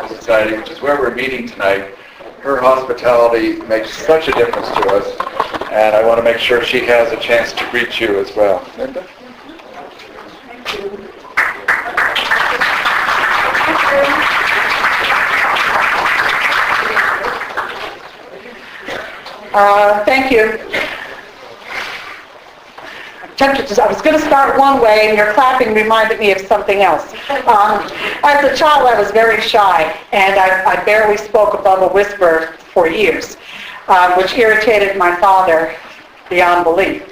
Historical Society, which is where we're meeting tonight. Her hospitality makes such a difference to us, and I want to make sure she has a chance to greet you as well. Linda? Thank you. I was going to start one way, and your clapping reminded me of something else. As a child, I was very shy, and I barely spoke above a whisper for years, which irritated my father beyond belief.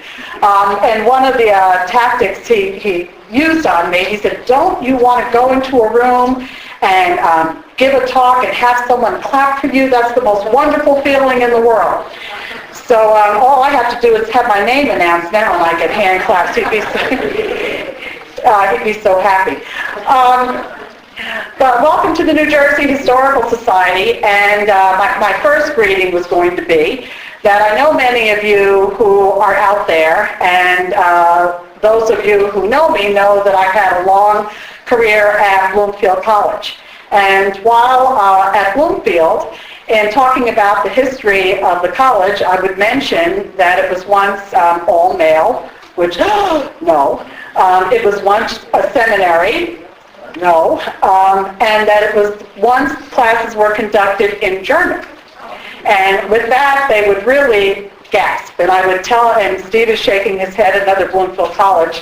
And one of the tactics he used on me, he said, "Don't you want to go into a room and give a talk and have someone clap for you? That's the most wonderful feeling in the world." So all I have to do is have my name announced now, and I get hand claps. He'd be so happy. But welcome to the New Jersey Historical Society, and my first greeting was going to be that I know many of you who are out there, and those of you who know me know that I've had a long career at Bloomfield College. And while at Bloomfield, in talking about the history of the college, I would mention that it was once all male, which, no. It was once a seminary, no. And that it was once classes were conducted in German. And with that, they would really gasp. And I would tell, and Steve is shaking his head, another Bloomfield College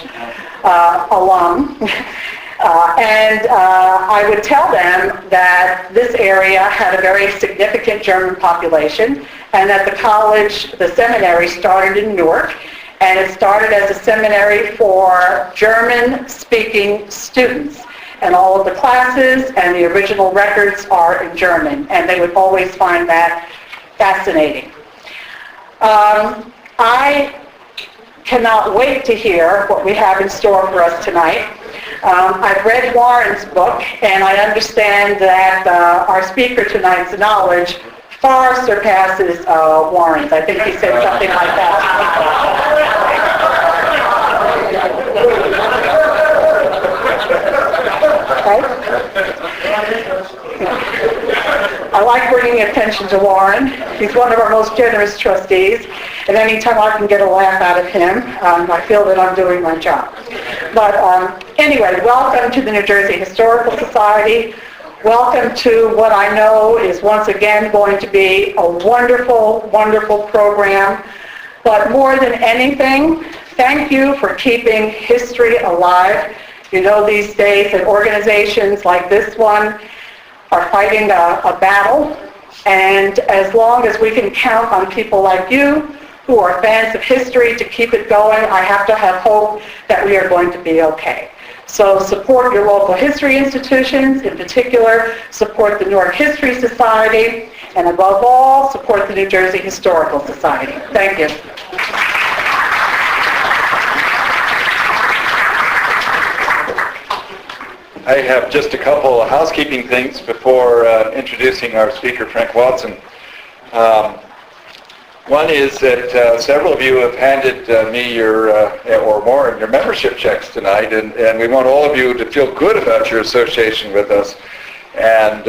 alum. I would tell them that this area had a very significant German population, and that the college, the seminary, started in Newark, and it started as a seminary for German-speaking students. And all of the classes and the original records are in German, and they would always find that fascinating. I cannot wait to hear what we have in store for us tonight. I've read Warren's book, and I understand that our speaker tonight's knowledge far surpasses Warren's. I think he said something like that. I like bringing attention to Warren. He's one of our most generous trustees, and anytime I can get a laugh out of him, I feel that I'm doing my job. But anyway, welcome to the New Jersey Historical Society. Welcome to what I know is once again going to be a wonderful, wonderful program. But more than anything, thank you for keeping history alive. You know, these days that organizations like this one are fighting a battle, and as long as we can count on people like you who are fans of history to keep it going, I have to have hope that we are going to be okay. So support your local history institutions, in particular support the Newark History Society, and above all, support the New Jersey Historical Society. Thank you. I have just a couple of housekeeping things before introducing our speaker, Frank Watson. One is that several of you have handed me your, or more, your membership checks tonight, and we want all of you to feel good about your association with us. And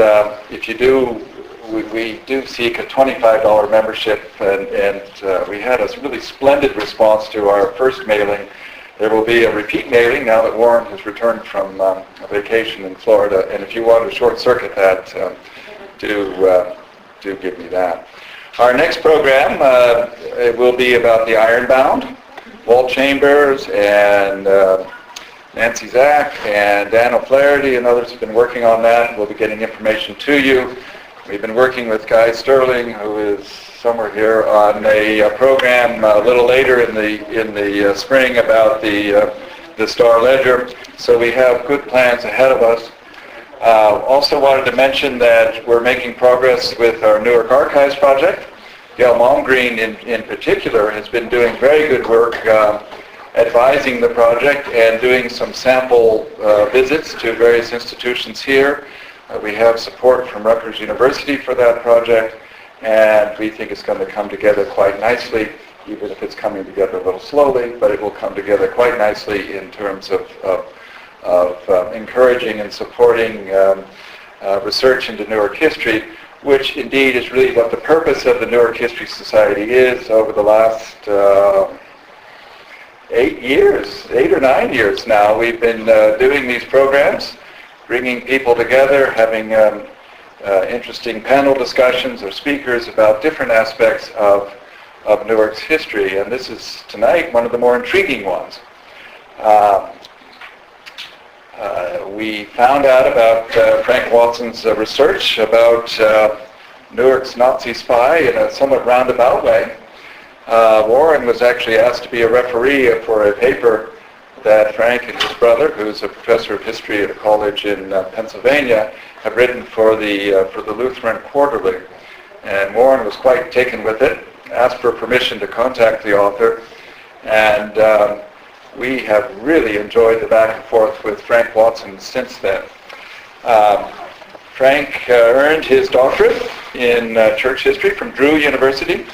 if you do, we do seek a $25 membership, and we had a really splendid response to our first mailing. There will be a repeat mailing now that Warren has returned from a vacation in Florida, and if you want to short-circuit that, do give me that. Our next program it will be about the Ironbound. Walt Chambers and Nancy Zach and Dan O'Flaherty and others have been working on that. We'll be getting information to you. We've been working with Guy Sterling, who is somewhere here, on a program a little later in the spring about the Star Ledger. So we have good plans ahead of us. Also wanted to mention that we're making progress with our Newark Archives project. Gail Malmgreen in particular has been doing very good work advising the project and doing some sample visits to various institutions here. We have support from Rutgers University for that project, and we think it's going to come together quite nicely, even if it's coming together a little slowly, but it will come together quite nicely in terms of encouraging and supporting research into Newark history, which indeed is really what the purpose of the Newark History Society is. Over the last 8 or 9 years now, we've been doing these programs, bringing people together, having interesting panel discussions or speakers about different aspects of Newark's history. And this is tonight one of the more intriguing ones. We found out about Frank Watson's research about Newark's Nazi spy in a somewhat roundabout way. Warren was actually asked to be a referee for a paper that Frank and his brother, who's a professor of history at a college in Pennsylvania, have written for the Lutheran Quarterly. And Warren was quite taken with it, asked for permission to contact the author, and we have really enjoyed the back and forth with Frank Watson since then. Frank earned his doctorate in church history from Drew University.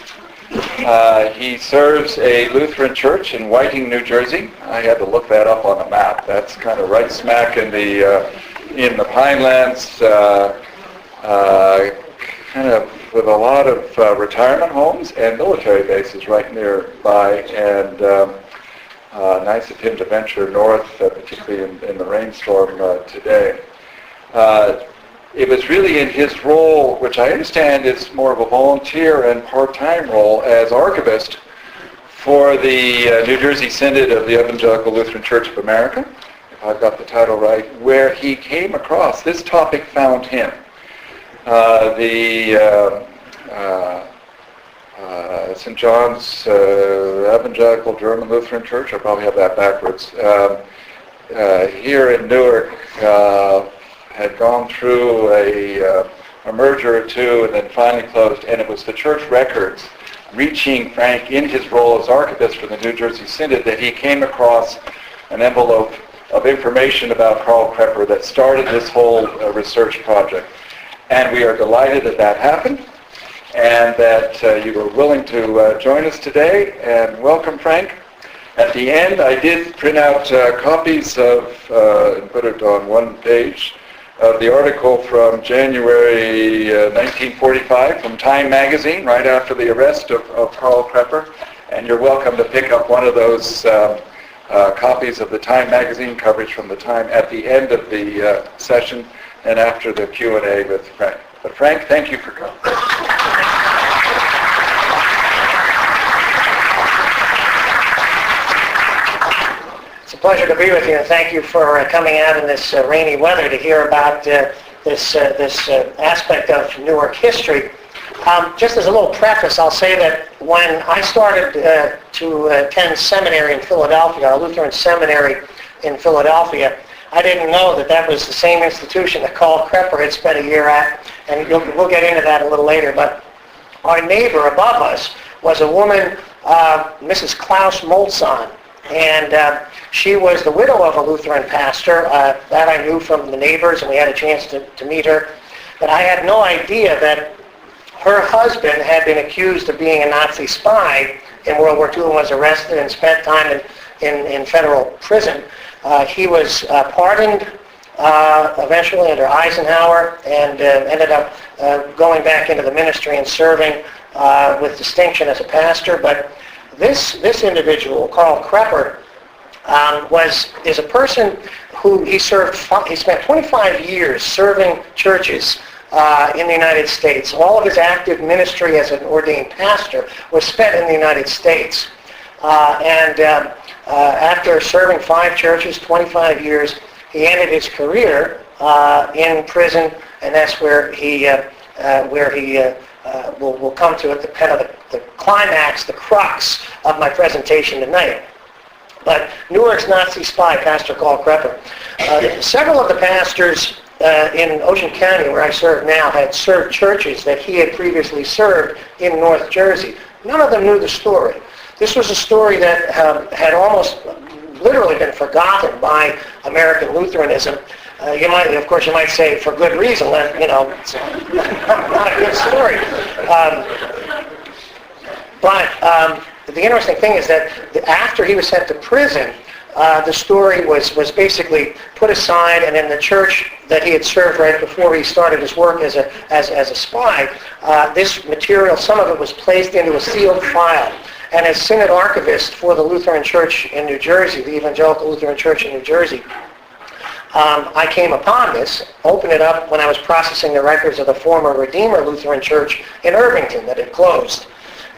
He serves a Lutheran church in Whiting, New Jersey. I had to look that up on the map. That's kind of right smack in the Pinelands, kind of with a lot of retirement homes and military bases right nearby, and nice of him to venture north, particularly in the rainstorm today. It was really in his role, which I understand is more of a volunteer and part-time role, as archivist for the New Jersey Synod of the Evangelical Lutheran Church of America, if I've got the title right, where he came across, this topic found him. St. John's Evangelical German Lutheran Church, I probably have that backwards, here in Newark, had gone through a merger or two and then finally closed, and it was the church records reaching Frank in his role as archivist for the New Jersey Synod that he came across an envelope of information about Karl Krepper that started this whole research project. And we are delighted that that happened, and that you were willing to join us today. And welcome, Frank. At the end, I did print out copies of, and put it on one page, of the article from January 1945 from Time magazine, right after the arrest of Karl Krepper. And you're welcome to pick up one of those copies of the Time magazine coverage from the Time at the end of the session and after the Q&A with Frank. But Frank, thank you for coming. It's a pleasure to be with you, and thank you for coming out in this rainy weather to hear about this aspect of Newark history. Just as a little preface, I'll say that when I started to attend seminary in Philadelphia, a Lutheran seminary in Philadelphia, I didn't know that that was the same institution that Karl Krepper had spent a year at, and we'll get into that a little later. But our neighbor above us was a woman, Mrs. Klaus Molzahn, and she was the widow of a Lutheran pastor. That I knew from the neighbors, and we had a chance to meet her. But I had no idea that her husband had been accused of being a Nazi spy in World War II and was arrested and spent time in federal prison. He was pardoned eventually under Eisenhower, and ended up going back into the ministry and serving with distinction as a pastor. But this individual, Karl Krepper, is a person who he spent 25 years serving churches in the United States. All of his active ministry as an ordained pastor was spent in the United States. After serving 5 churches, 25 years, he ended his career in prison, and that's where he will come to it, the climax, the crux of my presentation tonight. But Newark's Nazi spy, Pastor Karl Krepper. Several of the pastors in Ocean County, where I serve now, had served churches that he had previously served in North Jersey. None of them knew the story. This was a story that had almost literally been forgotten by American Lutheranism. You might say for good reason. It's not a good story. But the interesting thing is that after he was sent to prison, the story was basically put aside, and in the church that he had served right before he started his work as a spy, this material, some of it was placed into a sealed file. And as Synod archivist for the Lutheran Church in New Jersey, the Evangelical Lutheran Church in New Jersey, I came upon this, opened it up when I was processing the records of the former Redeemer Lutheran Church in Irvington that had closed.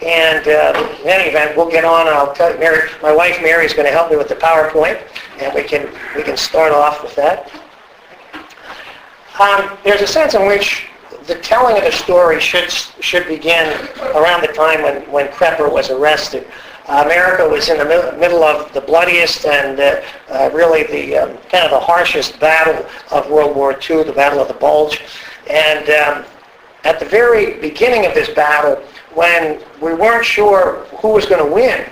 And in any event, we'll get on, and I'll tell you, Mary, my wife Mary is going to help me with the PowerPoint, and we can start off with that. There's a sense in which the telling of the story should begin around the time when Krepper was arrested. America was in the middle of the bloodiest and really the kind of the harshest battle of World War II, the Battle of the Bulge. And at the very beginning of this battle, when we weren't sure who was going to win,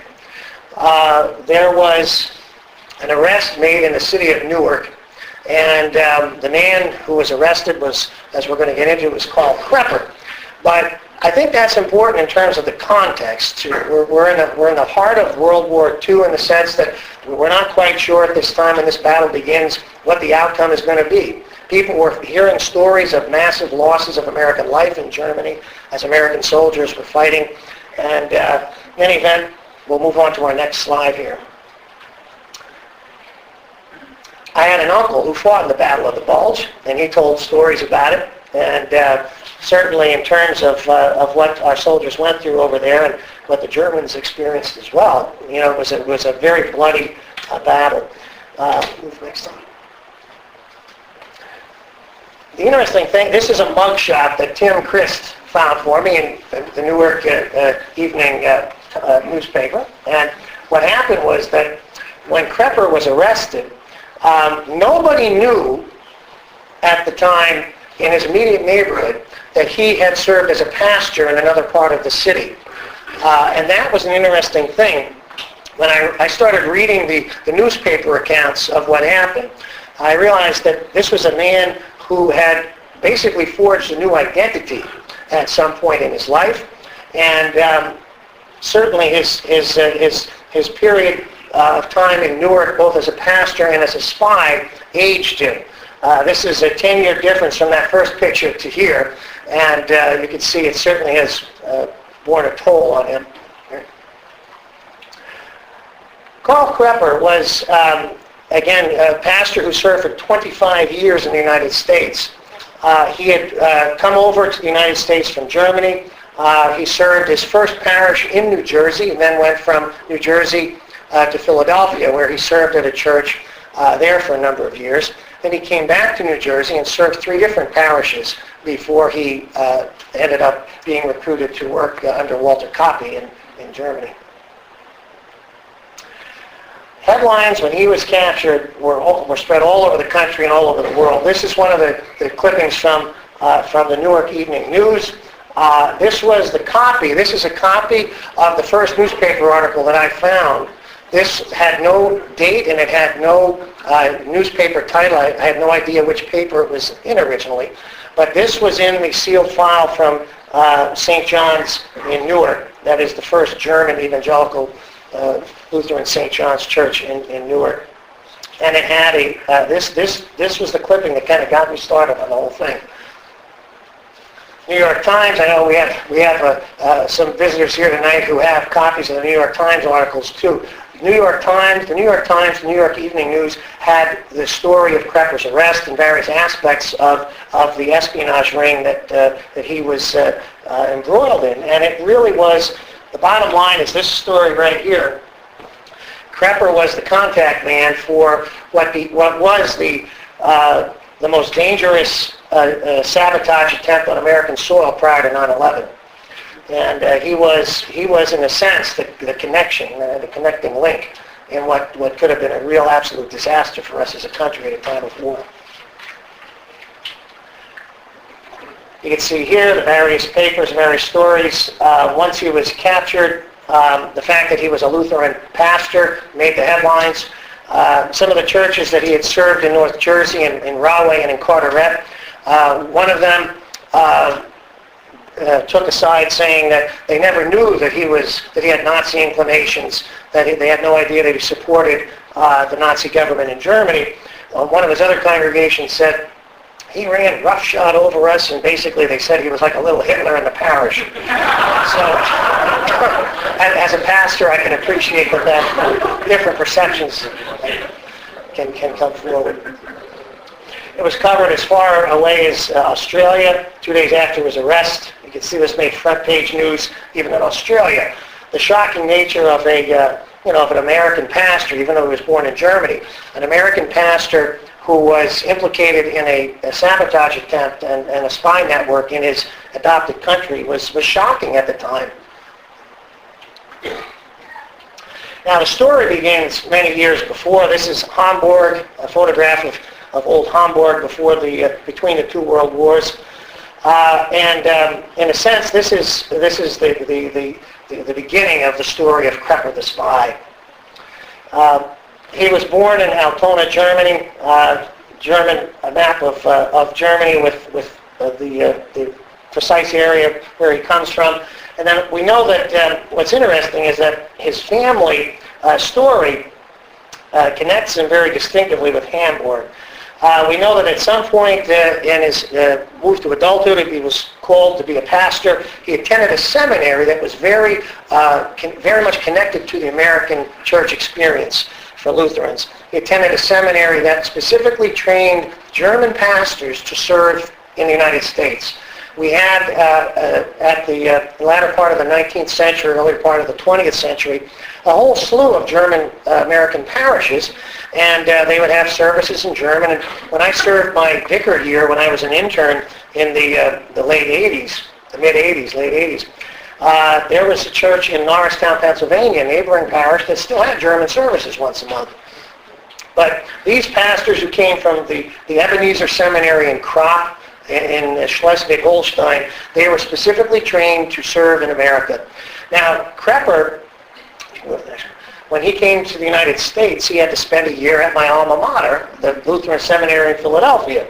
there was an arrest made in the city of Newark. And the man who was arrested was, as we're going to get into, was called Krepper. But I think that's important in terms of the context. We're in the heart of World War II in the sense that we're not quite sure at this time when this battle begins what the outcome is going to be. People were hearing stories of massive losses of American life in Germany as American soldiers were fighting. And in any event, we'll move on to our next slide here. I had an uncle who fought in the Battle of the Bulge, and he told stories about it. And certainly in terms of what our soldiers went through over there and what the Germans experienced as well, you know, it was a very bloody battle. Move next slide. The interesting thing, this is a mugshot that Tim Christ found for me in the Newark evening newspaper. And what happened was that when Krepper was arrested, nobody knew at the time in his immediate neighborhood that he had served as a pastor in another part of the city. And that was an interesting thing. When I started reading the newspaper accounts of what happened, I realized that this was a man who had basically forged a new identity at some point in his life. And certainly his period of time in Newark, both as a pastor and as a spy, aged him. This is a 10-year difference from that first picture to here, and you can see it certainly has borne a toll on him. Carl Krepper was, again, a pastor who served for 25 years in the United States. He had come over to the United States from Germany. He served his first parish in New Jersey, and then went from New Jersey to Philadelphia, where he served at a church there for a number of years. Then he came back to New Jersey and served 3 different parishes before he ended up being recruited to work under Walter Koppe in Germany. Headlines when he was captured were spread all over the country and all over the world. This is one of the clippings from the Newark Evening News. This was the copy. This is a copy of the first newspaper article that I found. This had no date and it had no newspaper title. I had no idea which paper it was in originally. But this was in the sealed file from St. John's in Newark. That is the first German evangelical Lutheran St. John's Church in Newark. And it had this was the clipping that kind of got me started on the whole thing. New York Times, I know we have some visitors here tonight who have copies of the New York Times articles too. The New York Times, the New York Evening News had the story of Krepper's arrest and various aspects of the espionage ring that he was embroiled in. And it really was, the bottom line is this story right here. Krepper was the contact man for what was the most dangerous sabotage attempt on American soil prior to 9/11. And he was in a sense the connection, the connecting link in what could have been a real absolute disaster for us as a country at a time of war. You can see here the various papers, various stories. Once he was captured, the fact that he was a Lutheran pastor made the headlines. Some of the churches that he had served in North Jersey, in Rahway and in Carteret, one of them took aside saying that they never knew that he had Nazi inclinations, that they had no idea that he supported the Nazi government in Germany. One of his other congregations said, he ran roughshod over us, and basically they said he was like a little Hitler in the parish. So, as a pastor, I can appreciate that different perceptions can come forward. It was covered as far away as Australia, 2 days after his arrest. You can see this made front page news even in Australia. The shocking nature of of an American pastor, even though he was born in Germany, an American pastor who was implicated in a sabotage attempt and a spy network in his adopted country was shocking at the time. Now the story begins many years before. This is Hamburg, a photograph of old Hamburg between the two world wars. In a sense, this is the beginning of the story of Krepper the spy. He was born in Altona, Germany. A map of Germany with the precise area where he comes from. And then we know that what's interesting is that his family story connects him very distinctively with Hamburg. We know that at some point in his move to adulthood, he was called to be a pastor. He attended a seminary that was very much connected to the American church experience for Lutherans. He attended a seminary that specifically trained German pastors to serve in the United States. We had, at the latter part of the 19th century, early part of the 20th century, a whole slew of German American parishes, and they would have services in German. And when I served my vicar year, when I was an intern in the late 80s, the mid-80s, late 80s, there was a church in Norristown, Pennsylvania, a neighboring parish, that still had German services once a month. But these pastors who came from the Ebenezer Seminary in Krepper, in Schleswig-Holstein, they were specifically trained to serve in America. Now, Krepper, when he came to the United States, he had to spend a year at my alma mater, the Lutheran Seminary in Philadelphia.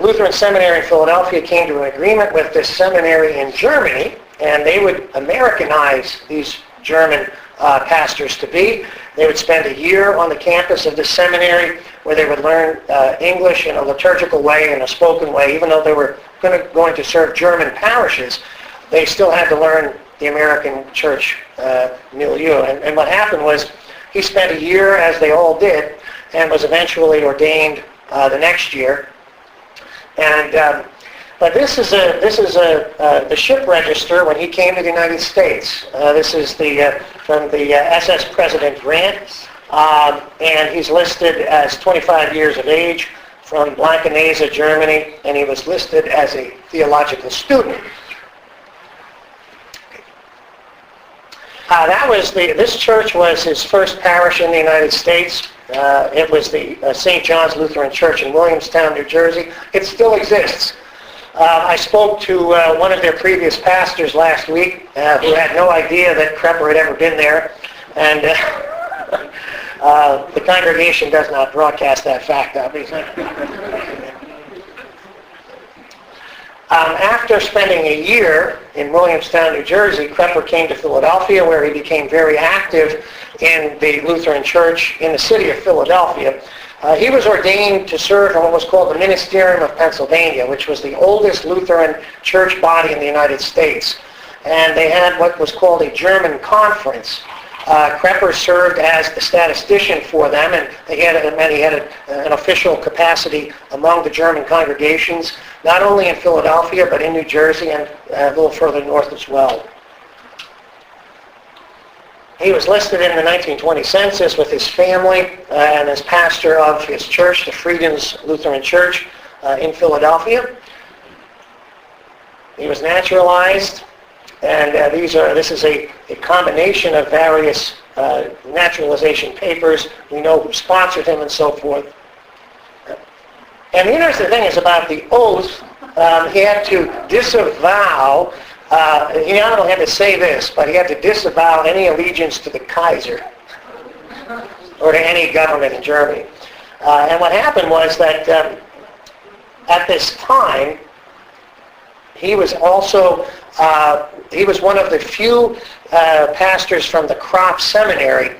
Lutheran Seminary in Philadelphia came to an agreement with this seminary in Germany, and they would Americanize these German pastors to be. They would spend a year on the campus of the seminary where they would learn English in a liturgical way and a spoken way. Even though they were going to serve German parishes, they still had to learn the American church milieu. And what happened was he spent a year, as they all did, and was eventually ordained the next year. And but this is the ship register when he came to the United States. This is from the SS President Grant, and he's listed as 25 years of age, from Blankenese, Germany, and he was listed as a theological student. This church was his first parish in the United States. It was the St. John's Lutheran Church in Williamstown, New Jersey. It still exists. I spoke to one of their previous pastors last week who had no idea that Krepper had ever been there, and the congregation does not broadcast that fact, obviously. After spending a year in Williamstown, New Jersey, Krepper came to Philadelphia, where he became very active in the Lutheran Church in the city of Philadelphia. He was ordained to serve in what was called the Ministerium of Pennsylvania, which was the oldest Lutheran church body in the United States. And they had what was called a German conference. Krepper served as the statistician for them, and he had an official capacity among the German congregations, not only in Philadelphia, but in New Jersey and a little further north as well. He was listed in the 1920 census with his family and as pastor of his church, the Friedens Lutheran Church in Philadelphia. He was naturalized, and this is a combination of various naturalization papers. We know who sponsored him and so forth. And the interesting thing is about the oath, he had to disavow. He not only had to say this, but he had to disavow any allegiance to the Kaiser or to any government in Germany. And what happened was that at this time, he was also one of the few pastors from the Krepper Seminary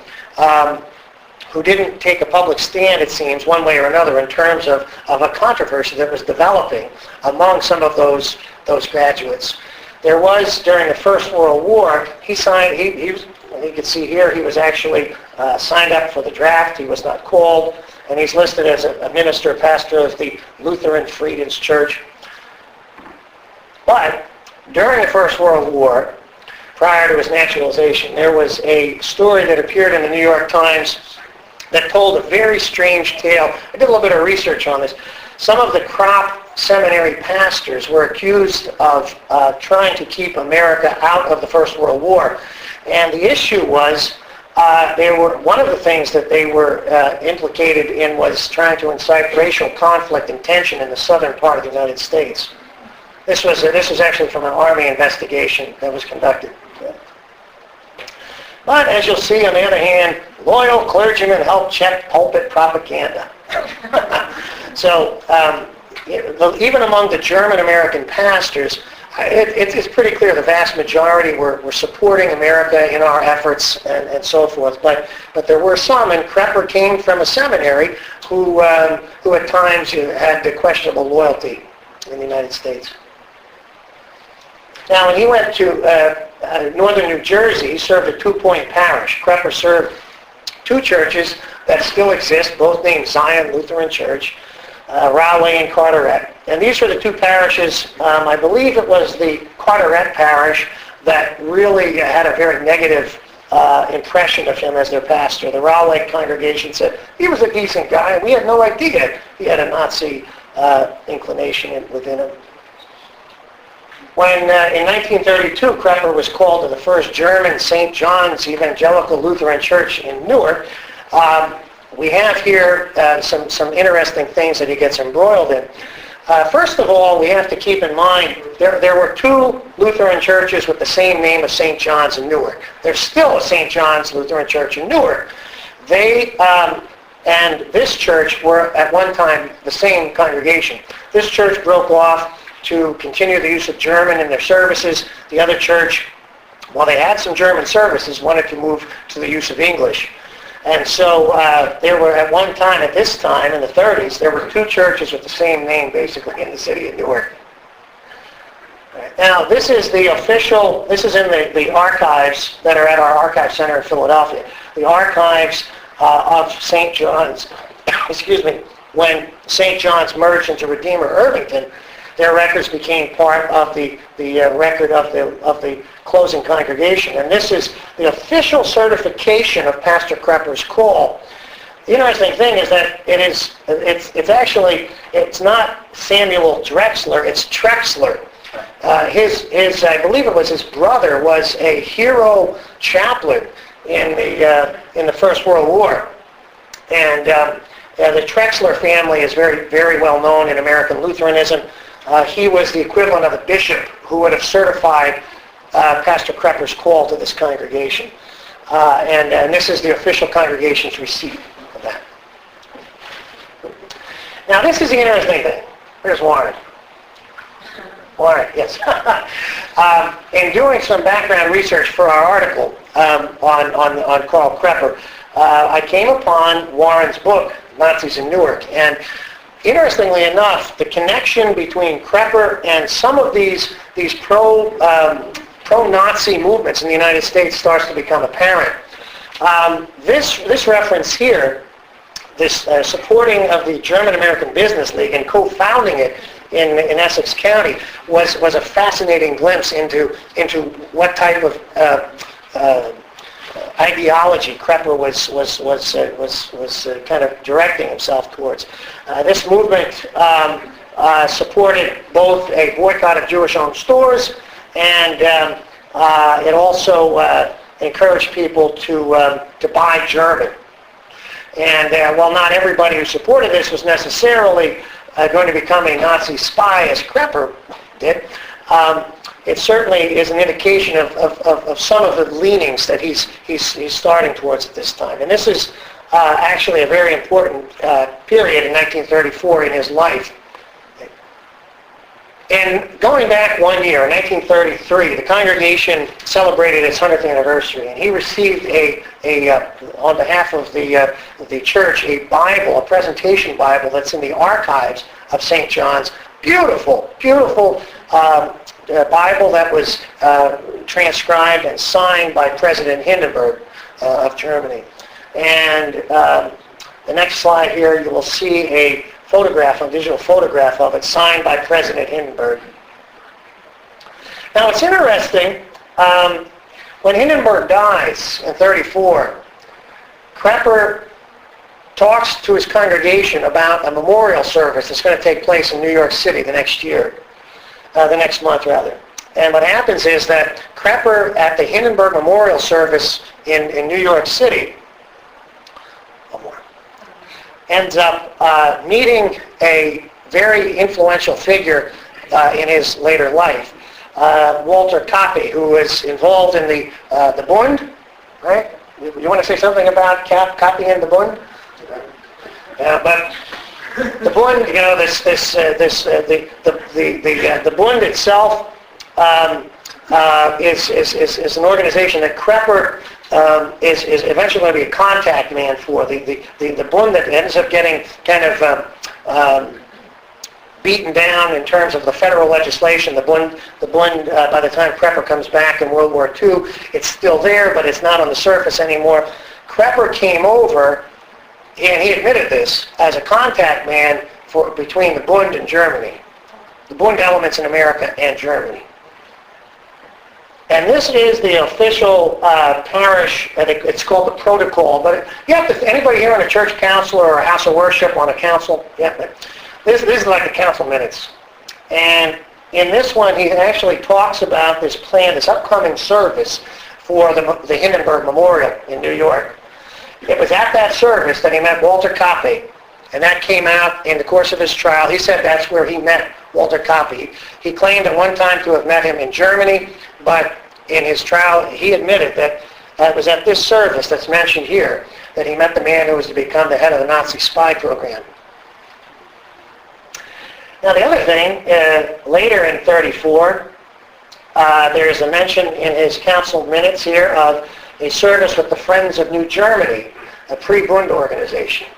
who didn't take a public stand, it seems, one way or another in terms of a controversy that was developing among some of those graduates. There was, during the First World War, he signed, he was, you can see here, he was actually signed up for the draft. He was not called, and he's listed as a minister, pastor of the Lutheran Friedens Church. But during the First World War, prior to his naturalization, there was a story that appeared in the New York Times that told a very strange tale. I did a little bit of research on this. Some of the crop seminary pastors were accused of trying to keep America out of the First World War. And the issue was, one of the things that they were implicated in was trying to incite racial conflict and tension in the southern part of the United States. This was actually from an Army investigation that was conducted. But as you'll see, on the other hand, loyal clergymen helped check pulpit propaganda. So even among the German-American pastors, it's pretty clear the vast majority were supporting America in our efforts and so forth. But there were some, and Krepper came from a seminary who at times had questionable loyalty in the United States. Now, when he went to northern New Jersey, he served a 2-point parish. Krepper served 2 churches that still exist, both named Zion Lutheran Church, Raleigh and Carteret. And these were the 2 parishes, I believe it was the Carteret parish that really had a very negative impression of him as their pastor. The Raleigh congregation said, he was a decent guy, and we had no idea he had a Nazi inclination within him. When in 1932, Krepper was called to the first German St. John's Evangelical Lutheran Church in Newark, we have here some interesting things that he gets embroiled in. First of all, we have to keep in mind there were 2 Lutheran churches with the same name of St. John's in Newark. There's still a St. John's Lutheran Church in Newark. They and this church were at one time the same congregation. This church broke off to continue the use of German in their services. The other church, while they had some German services, wanted to move to the use of English. And so there were at one time, at this time, in the 30s, there were 2 churches with the same name, basically, in the city of Newark. Now, this is the official, this is in the archives that are at our archive center in Philadelphia. The archives of St. John's, excuse me, when St. John's merged into Redeemer Irvington, their records became part of the record of the closing congregation. And this is the official certification of Pastor Krepper's call. The interesting thing is that it's not Samuel Drexler, it's Trexler. I believe it was his brother, was a hero chaplain in the First World War. And the Trexler family is very, very well known in American Lutheranism. He was the equivalent of a bishop who would have certified Pastor Krepper's call to this congregation. And this is the official congregation's receipt of that. Now, this is the interesting thing. Here's Warren. Warren, yes. In doing some background research for our article on Karl Krepper, I came upon Warren's book, Nazis in Newark. And interestingly enough, the connection between Krepper and some of these pro-Nazi movements in the United States starts to become apparent. This reference here, this supporting of the German-American Business League and co-founding it in Essex County was a fascinating glimpse into what type of ideology Krepper was kind of directing himself towards. This movement supported both a boycott of Jewish-owned stores, and it also encouraged people to buy German. And while not everybody who supported this was necessarily going to become a Nazi spy, as Krepper did, it certainly is an indication of some of the leanings that he's starting towards at this time. And this is actually a very important period in 1934 in his life. And going back 1 year, in 1933, the congregation celebrated its 100th anniversary, and he received on behalf of the church, a Bible, a presentation Bible that's in the archives of St. John's. Beautiful, beautiful Bible that was transcribed and signed by President Hindenburg of Germany. And the next slide here, you will see a photograph, a digital photograph of it, signed by President Hindenburg. Now it's interesting, when Hindenburg dies in 1934, Krepper talks to his congregation about a memorial service that's going to take place in New York City the next month. And what happens is that Krepper, at the Hindenburg Memorial Service in New York City, ends up meeting a very influential figure in his later life, Walter Kappe, who was involved in the Bund, right? You want to say something about Kappe and the Bund? But the Bund, you know, the Bund itself is an organization that Krepper is eventually going to be a contact man for. The Bund that ends up getting kind of beaten down in terms of the federal legislation. The Bund by the time Krepper comes back in World War II, it's still there, but it's not on the surface anymore. Krepper came over, and he admitted this, as a contact man between the Bund and Germany. The Bund elements in America and Germany. And this is the official parish, it's called the protocol, but anybody here on a church council or a house of worship on a council? Yeah, this is like the council minutes. And in this one, he actually talks about this plan, this upcoming service for the Hindenburg Memorial in New York. It was at that service that he met Walter Kappe, and that came out in the course of his trial. He said that's where he met Walter Kappe. He claimed at one time to have met him in Germany, but in his trial he admitted that it was at this service that's mentioned here that he met the man who was to become the head of the Nazi spy program. Now the other thing, later in 1934, there is a mention in his council minutes here of a service with the Friends of New Germany, a pre-Bund organization.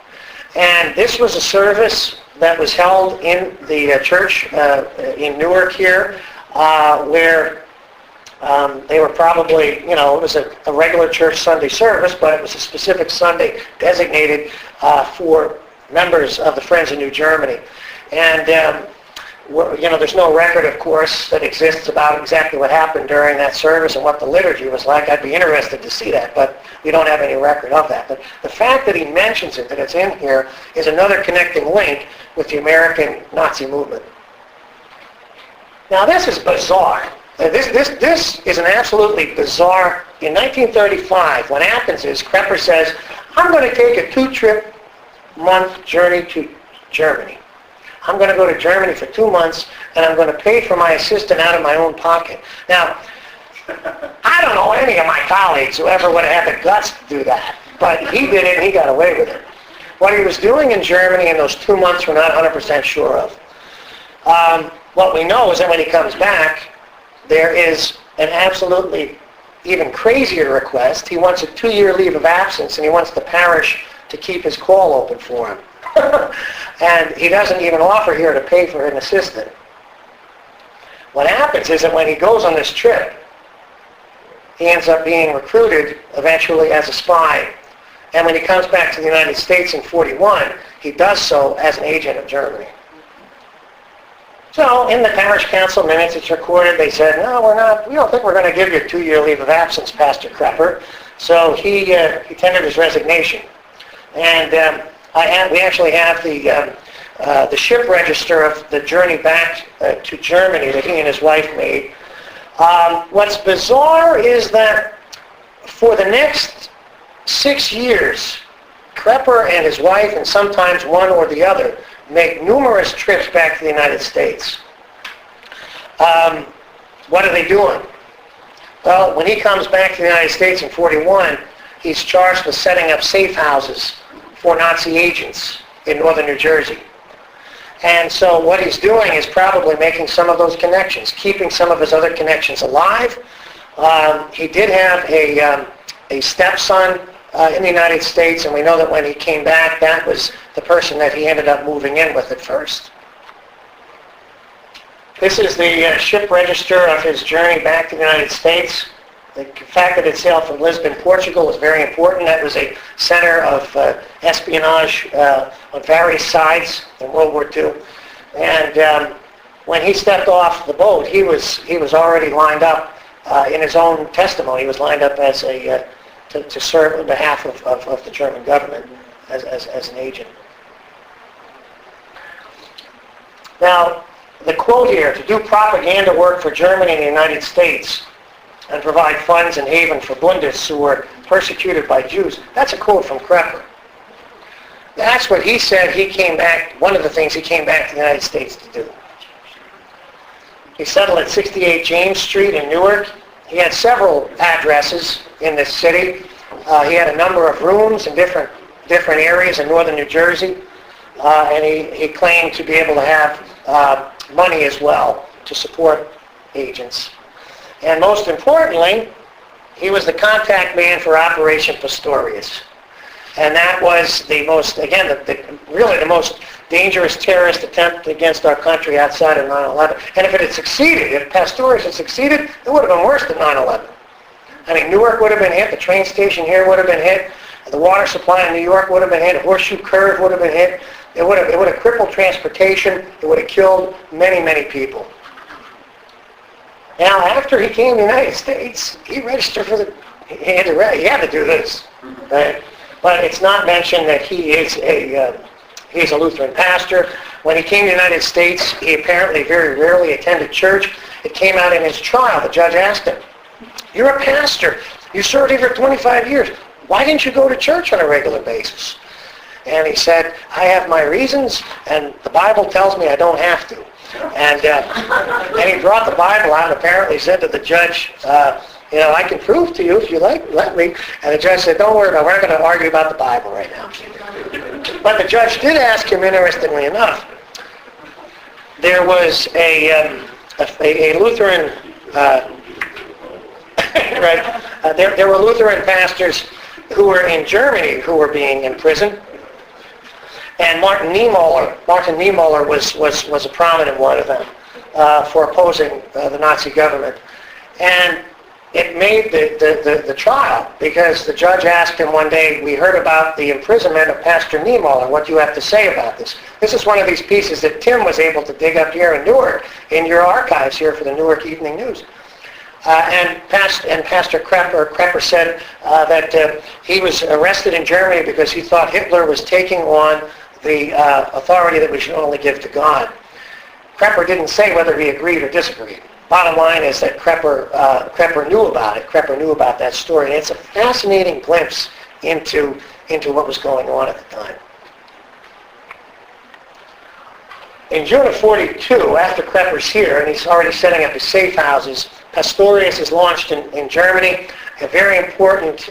And this was a service that was held in the church in Newark here, where they were probably, it was a regular church Sunday service, but it was a specific Sunday designated for members of the Friends of New Germany. And, there's no record, of course, that exists about exactly what happened during that service and what the liturgy was like. I'd be interested to see that, but we don't have any record of that. But the fact that he mentions it, that it's in here, is another connecting link with the American Nazi movement. Now, this is bizarre. This is an absolutely bizarre. In 1935, what happens is Krepper says, I'm going to take a 2-trip-month journey to Germany. I'm going to go to Germany for 2 months, and I'm going to pay for my assistant out of my own pocket. Now, I don't know any of my colleagues who ever would have had the guts to do that, but he did it and he got away with it. What he was doing in Germany in those 2 months we're not 100% sure of. What we know is that when he comes back, there is an absolutely even crazier request. He wants a 2-year leave of absence, and he wants the parish to keep his call open for him. And he doesn't even offer here to pay for an assistant. What happens is that when he goes on this trip, he ends up being recruited eventually as a spy. And when he comes back to the United States in 1941, he does so as an agent of Germany. So in the parish council minutes, it's recorded, they said, no, we don't think we're going to give you a 2-year leave of absence, Pastor Krepper. So he tendered his resignation. And we actually have the ship register of the journey back to Germany that he and his wife made. What's bizarre is that for the next 6 years, Krepper and his wife, and sometimes one or the other, make numerous trips back to the United States. What are they doing? Well, when he comes back to the United States in 1941, he's charged with setting up safe houses for Nazi agents in northern New Jersey. And so what he's doing is probably making some of those connections, keeping some of his other connections alive. He did have a stepson in the United States, and we know that when he came back, that was the person that he ended up moving in with at first. This is the ship register of his journey back to the United States. The fact that it sailed from Lisbon, Portugal is very important. That was a center of espionage on various sides in World War II. And when he stepped off the boat, he was already lined up in his own testimony. He was lined up as to serve on behalf of the German government as an agent. Now, the quote here, to do propaganda work for Germany and the United States and provide funds and haven for Bundists who were persecuted by Jews, that's a quote from Krepper. That's what he said he came back, one of the things he came back to the United States to do. He settled at 68 James Street in Newark. He had several addresses in this city. He had a number of rooms in different areas in northern New Jersey. And he claimed to be able to have money as well to support agents. And most importantly, he was the contact man for Operation Pistorius. And that was the most, again, really the most dangerous terrorist attempt against our country outside of 9/11. And if it had succeeded, if Pistorius had succeeded, it would have been worse than 9/11. I mean, Newark would have been hit, the train station here would have been hit, the water supply in New York would have been hit, Horseshoe Curve would have been hit. It would have crippled transportation. It would have killed many, many people. Now, after he came to the United States, he registered for he had to do this, right? But it's not mentioned that he's a Lutheran pastor. When he came to the United States, he apparently very rarely attended church. It came out in his trial. The judge asked him, "You're a pastor. You served here for 25 years. Why didn't you go to church on a regular basis?" And he said, "I have my reasons, and the Bible tells me I don't have to." And he brought the Bible out and apparently said to the judge, "I can prove to you if you let me." And the judge said, "Don't worry about it. We're not going to argue about the Bible right now." But the judge did ask him, interestingly enough, there was a Lutheran, right? There were Lutheran pastors who were in Germany who were being imprisoned. And Martin Niemöller was a prominent one of them for opposing the Nazi government. And it made the trial because the judge asked him one day, "We heard about the imprisonment of Pastor Niemöller. What do you have to say about this?" This is one of these pieces that Tim was able to dig up here in Newark, in your archives here for the Newark Evening News. And Pastor Krepper said that he was arrested in Germany because he thought Hitler was taking on the authority that we should only give to God. Krepper didn't say whether he agreed or disagreed. Bottom line is that Krepper knew about it. Krepper knew about that story, and it's a fascinating glimpse into what was going on at the time. In June of 42, after Krepper's here, and he's already setting up his safe houses, Pistorius is launched in Germany, a very important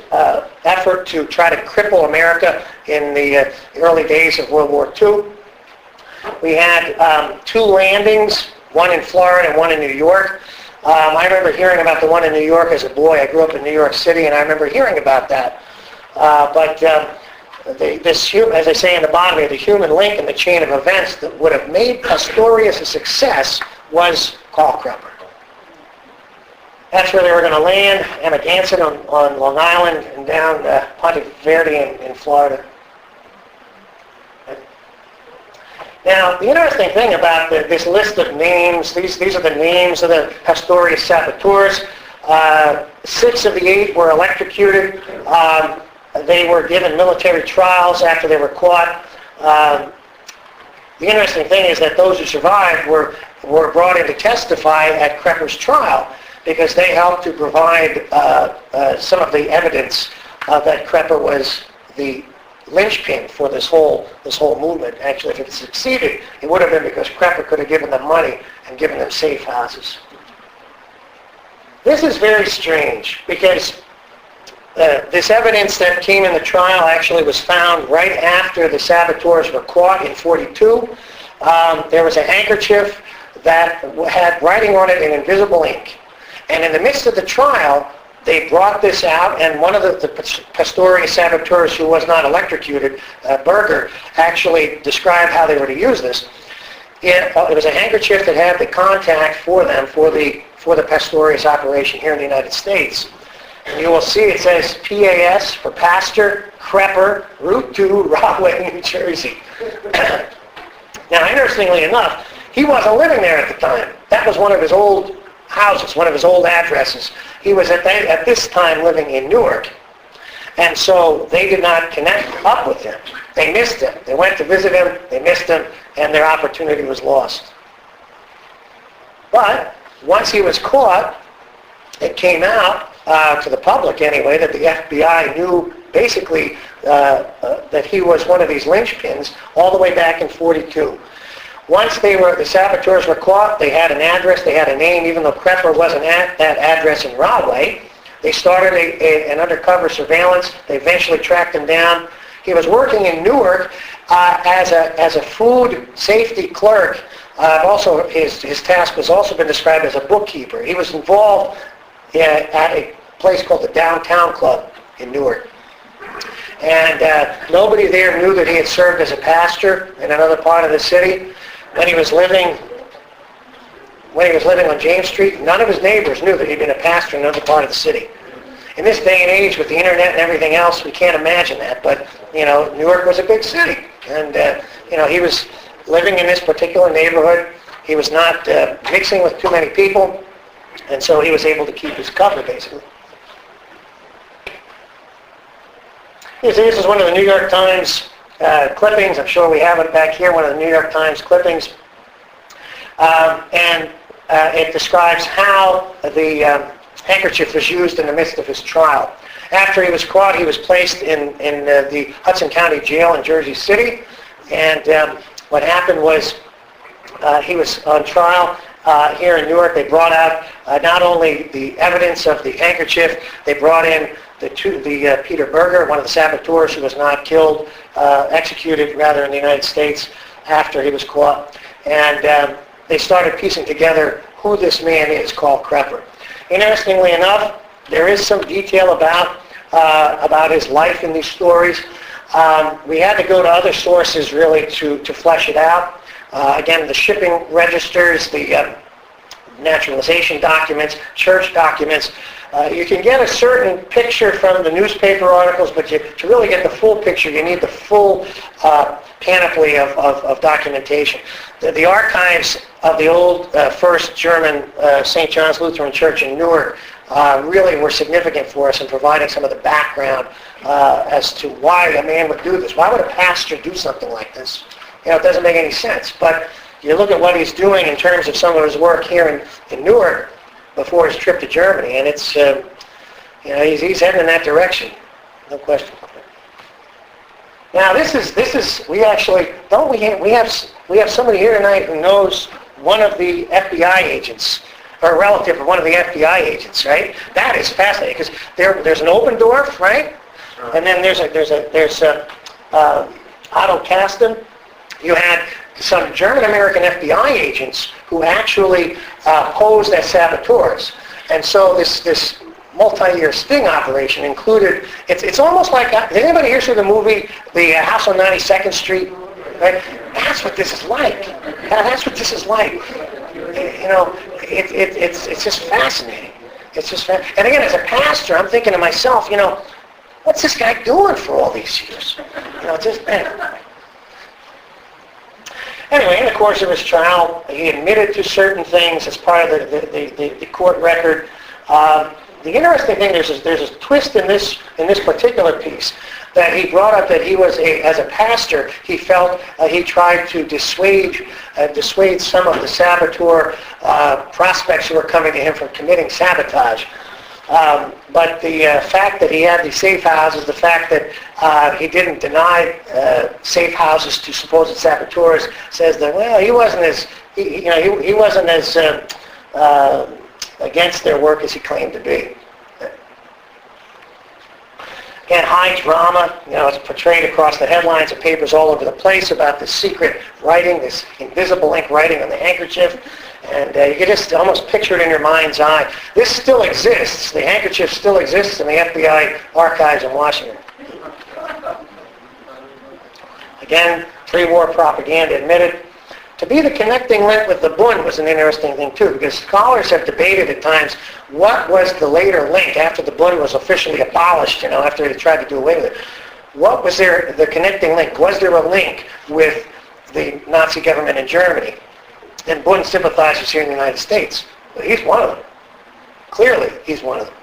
effort to try to cripple America in the early days of World War II. We had 2 landings, one in Florida and one in New York. I remember hearing about the one in New York as a boy. I grew up in New York City, and I remember hearing about that. As I say in the bottom here, the human link in the chain of events that would have made Pistorius a success was Carl Krepper. That's where they were going to land, Amagansett on Long Island and down Ponte Verde in Florida. Now, the interesting thing about this list of names, these are the names of the Pistorius saboteurs. 6 of the 8 were electrocuted. They were given military trials after they were caught. The interesting thing is that those who survived were brought in to testify at Krepper's trial because they helped to provide some of the evidence that Krepper was the linchpin for this whole movement. Actually, if it succeeded, it would have been because Krepper could have given them money and given them safe houses. This is very strange because this evidence that came in the trial actually was found right after the saboteurs were caught in 42. there was a handkerchief that had writing on it in invisible ink. And in the midst of the trial, they brought this out, and one of the Pastorius saboteurs who was not electrocuted, Berger, actually described how they were to use this. It was a handkerchief that had the contact for them for the Pastorius operation here in the United States. And you will see it says PAS for Pastor, Krepper, Route 2, Rahway, New Jersey. Now, interestingly enough, he wasn't living there at the time. That was one of his old houses, one of his old addresses. He was at this time living in Newark. And so they did not connect up with him. They missed him. They went to visit him, they missed him, and their opportunity was lost. But once he was caught, it came out to the public anyway that the FBI knew basically that he was one of these linchpins all the way back in 42. Once the saboteurs were caught, they had an address, they had a name, even though Krepper wasn't at that address in Rahway. They started an undercover surveillance. They eventually tracked him down. He was working in Newark as a food safety clerk. Also, his task was also been described as a bookkeeper. He was involved at a place called the Downtown Club in Newark. And nobody there knew that he had served as a pastor in another part of the city. When he was living on James Street, none of his neighbors knew that he'd been a pastor in another part of the city. In this day and age, with the internet and everything else, we can't imagine that. But Newark was a big city, and he was living in this particular neighborhood. He was not mixing with too many people, and so he was able to keep his cover, basically. This is one of the New York Times clippings. I'm sure we have it back here, one of the New York Times clippings. And it describes how the handkerchief was used in the midst of his trial. After he was caught, he was placed in the Hudson County Jail in Jersey City. And what happened was he was on trial here in Newark. They brought out not only the evidence of the handkerchief, they brought in the Peter Berger, one of the saboteurs who was not killed, executed rather in the United States after he was caught. And they started piecing together who this man is called Krepper. Interestingly enough, there is some detail about his life in these stories. We had to go to other sources really to flesh it out. Again, the shipping registers, the naturalization documents, church documents. You can get a certain picture from the newspaper articles, but to really get the full picture, you need the full panoply of documentation. The archives of the old First German St. John's Lutheran Church in Newark really were significant for us in providing some of the background as to why a man would do this. Why would a pastor do something like this? It doesn't make any sense. But you look at what he's doing in terms of some of his work here in Newark before his trip to Germany, and it's he's heading in that direction, no question. Now this is we actually don't we have somebody here tonight who knows one of the FBI agents, or a relative of one of the FBI agents, right? That is fascinating because there's an Obendorf, right? And then there's Otto Kasten. You had some German-American FBI agents who actually posed as saboteurs. And so this multi-year sting operation included, it's almost like, did anybody here see the movie, The House on 92nd Street? Right? That's what this is like. That's what this is like. It's just fascinating. It's just and again, as a pastor, I'm thinking to myself, what's this guy doing for all these years? Anyway, in the course of his trial, he admitted to certain things as part of the court record. The interesting thing, there's a twist in this particular piece that he brought up that he was as a pastor, he felt he tried to dissuade some of the saboteur prospects who were coming to him from committing sabotage. But the fact that he had these safe houses, the fact that he didn't deny safe houses to supposed saboteurs, says that he wasn't as against their work as he claimed to be. Again, high drama, it's portrayed across the headlines of papers all over the place about this secret writing, this invisible ink writing on the handkerchief. And you can just almost picture it in your mind's eye. This still exists. The handkerchief still exists in the FBI archives in Washington. Again, pre-war propaganda admitted. To be the connecting link with the Bund was an interesting thing too, because scholars have debated at times what was the later link after the Bund was officially abolished, after they tried to do away with it. What was the connecting link? Was there a link with the Nazi government in Germany and Bund sympathizers here in the United States? Well, he's one of them. Clearly, he's one of them.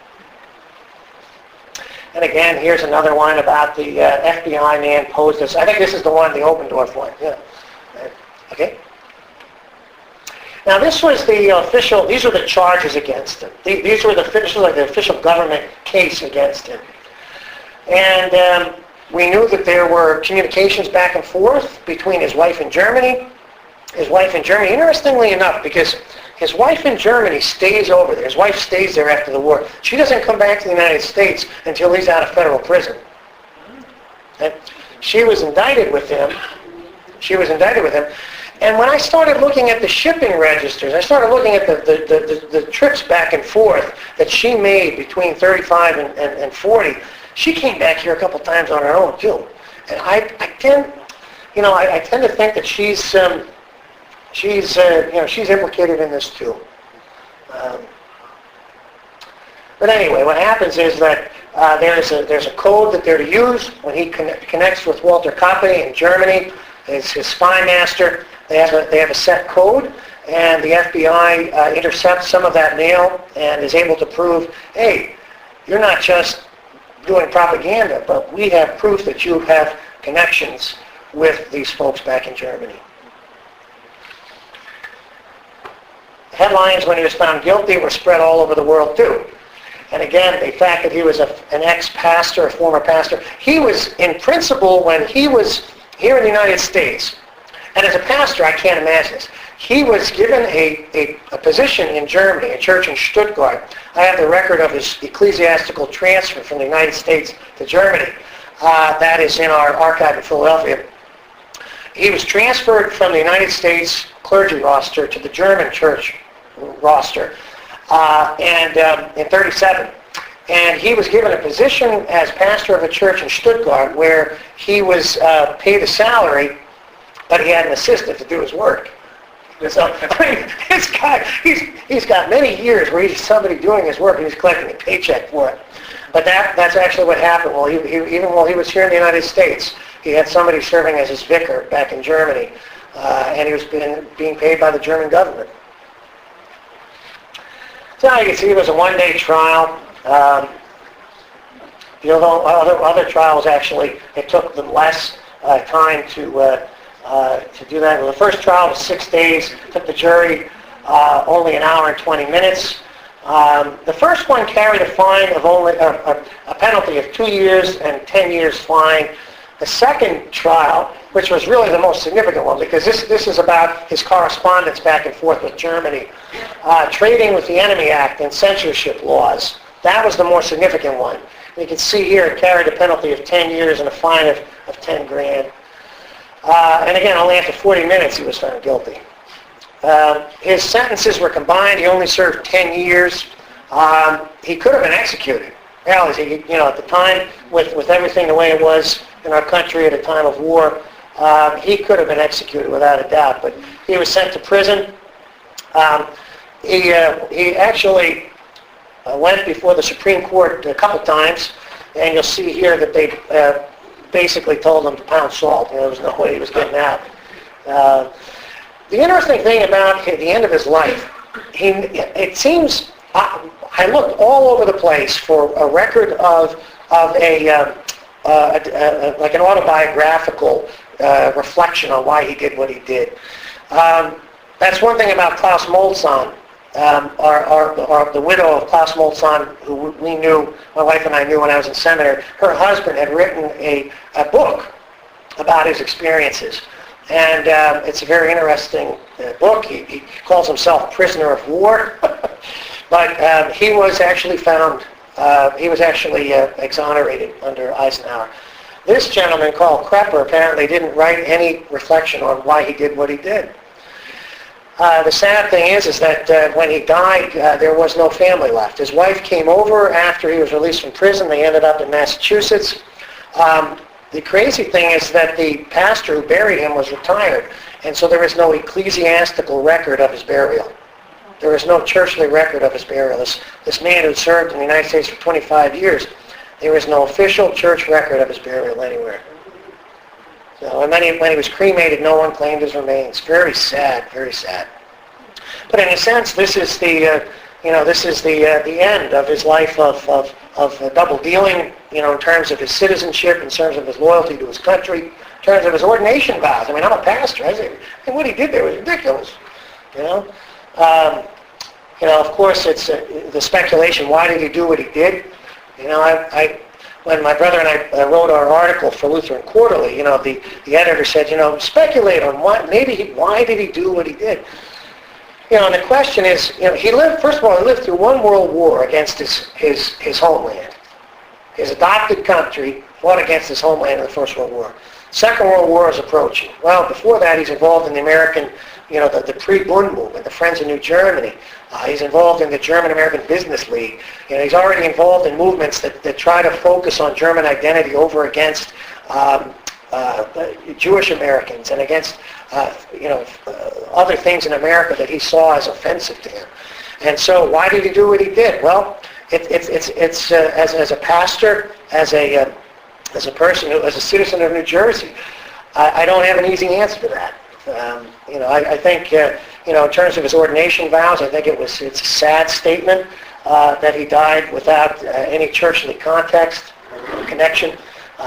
And again, here's another one about the FBI man posed as, I think this is the one, the Obendorf one. Yeah. Okay. Now this was the official, these were the charges against him. These were the official government case against him. And we knew that there were communications back and forth between his wife in Germany. Interestingly enough, because his wife in Germany stays over there. His wife stays there after the war. She doesn't come back to the United States until he's out of federal prison. And she was indicted with him. And when I started looking at the shipping registers, I started looking at the trips back and forth that she made between 35 and 40. She came back here a couple times on her own too. And I tend to think that she's implicated in this too. But anyway, what happens is that there's a code that they're to use when he connects with Walter Kappe in Germany. It's his spy master. They have a set code, and the FBI intercepts some of that mail and is able to prove, hey, you're not just doing propaganda, but we have proof that you have connections with these folks back in Germany. Headlines when he was found guilty were spread all over the world too. And again, the fact that he was an ex-pastor, a former pastor, he was in principle when he was here in the United States. And as a pastor, I can't imagine this. He was given a position in Germany, a church in Stuttgart. I have the record of his ecclesiastical transfer from the United States to Germany. That is in our archive in Philadelphia. He was transferred from the United States clergy roster to the German church roster in 1937. And he was given a position as pastor of a church in Stuttgart where he was paid a salary, but he had an assistant to do his work. So, this guy, he's got many years where he's somebody doing his work and he's collecting a paycheck for it. But that's actually what happened. Well, even while he was here in the United States, he had somebody serving as his vicar back in Germany, and he was being paid by the German government. So now you can see it was a one-day trial. Other trials actually, it took them less time to do that. Well, the first trial was 6 days. Took the jury only an hour and 20 minutes. The first one carried a fine of only a penalty of 2 years and 10 years fine. The second trial, which was really the most significant one, because this is about his correspondence back and forth with Germany, trading with the Enemy Act and censorship laws. That was the more significant one. You can see here it carried a penalty of 10 years and a fine of 10 grand. And again, only after 40 minutes he was found guilty. His sentences were combined. He only served 10 years. He could have been executed. At the time, with everything the way it was in our country at a time of war, he could have been executed without a doubt. But he was sent to prison. He actually went before the Supreme Court a couple times, and you'll see here that they basically told him to pound salt. There was no way he was getting out. The interesting thing about the end of his life, it seems, I looked all over the place for a record of like an autobiographical reflection on why he did what he did. That's one thing about Klaus Molzahn. The widow of Klaus Molzahn, who we knew, my wife and I knew when I was in seminary, her husband had written a book about his experiences. And it's a very interesting book. He calls himself prisoner of war. But he was actually found He was actually exonerated under Eisenhower. This gentleman called Krepper apparently didn't write any reflection on why he did what he did. The sad thing is that when he died, there was no family left. His wife came over after he was released from prison. They ended up in Massachusetts. The crazy thing is that the pastor who buried him was retired, and so there is no ecclesiastical record of his burial. There is no churchly record of his burial. This man who served in the United States for 25 years, there is no official church record of his burial anywhere. So, and then when he was cremated, no one claimed his remains. Very sad, very sad. But in a sense, this is the end of his life of double dealing, in terms of his citizenship, in terms of his loyalty to his country, in terms of his ordination vows. I mean, I'm a pastor. And what he did there was ridiculous. Of course, it's the speculation. Why did he do what he did? When my brother and I wrote our article for Lutheran Quarterly, the editor said, speculate on why did he do what he did? And the question is, he lived through one world war against his homeland. His adopted country fought against his homeland in the First World War. Second World War is approaching. Well, before that, he's involved in the American, the pre-Bund movement, the Friends of New Germany. He's involved in the German-American Business League. He's already involved in movements that try to focus on German identity over against Jewish Americans and against other things in America that he saw as offensive to him. And so, why did he do what he did? Well, it's as a pastor, as a person, as a citizen of New Jersey, I don't have an easy answer to that. I think, in terms of his ordination vows, I think it's a sad statement that he died without any churchly context or connection.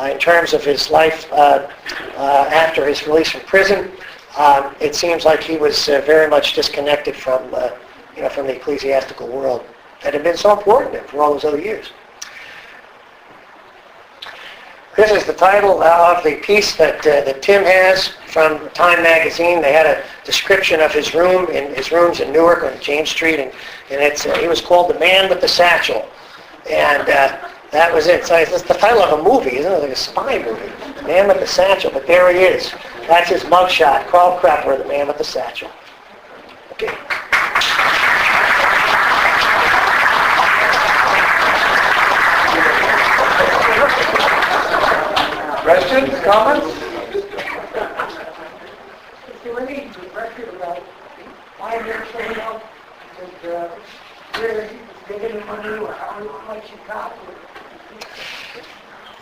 In terms of his life after his release from prison, it seems like he was very much disconnected from the ecclesiastical world that had been so important to him for all those other years. This is the title of the piece that Tim has from Time magazine. They had a description of his rooms in Newark on James Street, and he was called The Man with the Satchel. And that was it. So it's the title of a movie, isn't it? Like a spy movie. The Man with the Satchel. But there he is. That's his mugshot. Carl Krepper, The Man with the Satchel. Okay. Questions, comments? Is there any record about why they're showing up? Where he was getting the money or how much he got?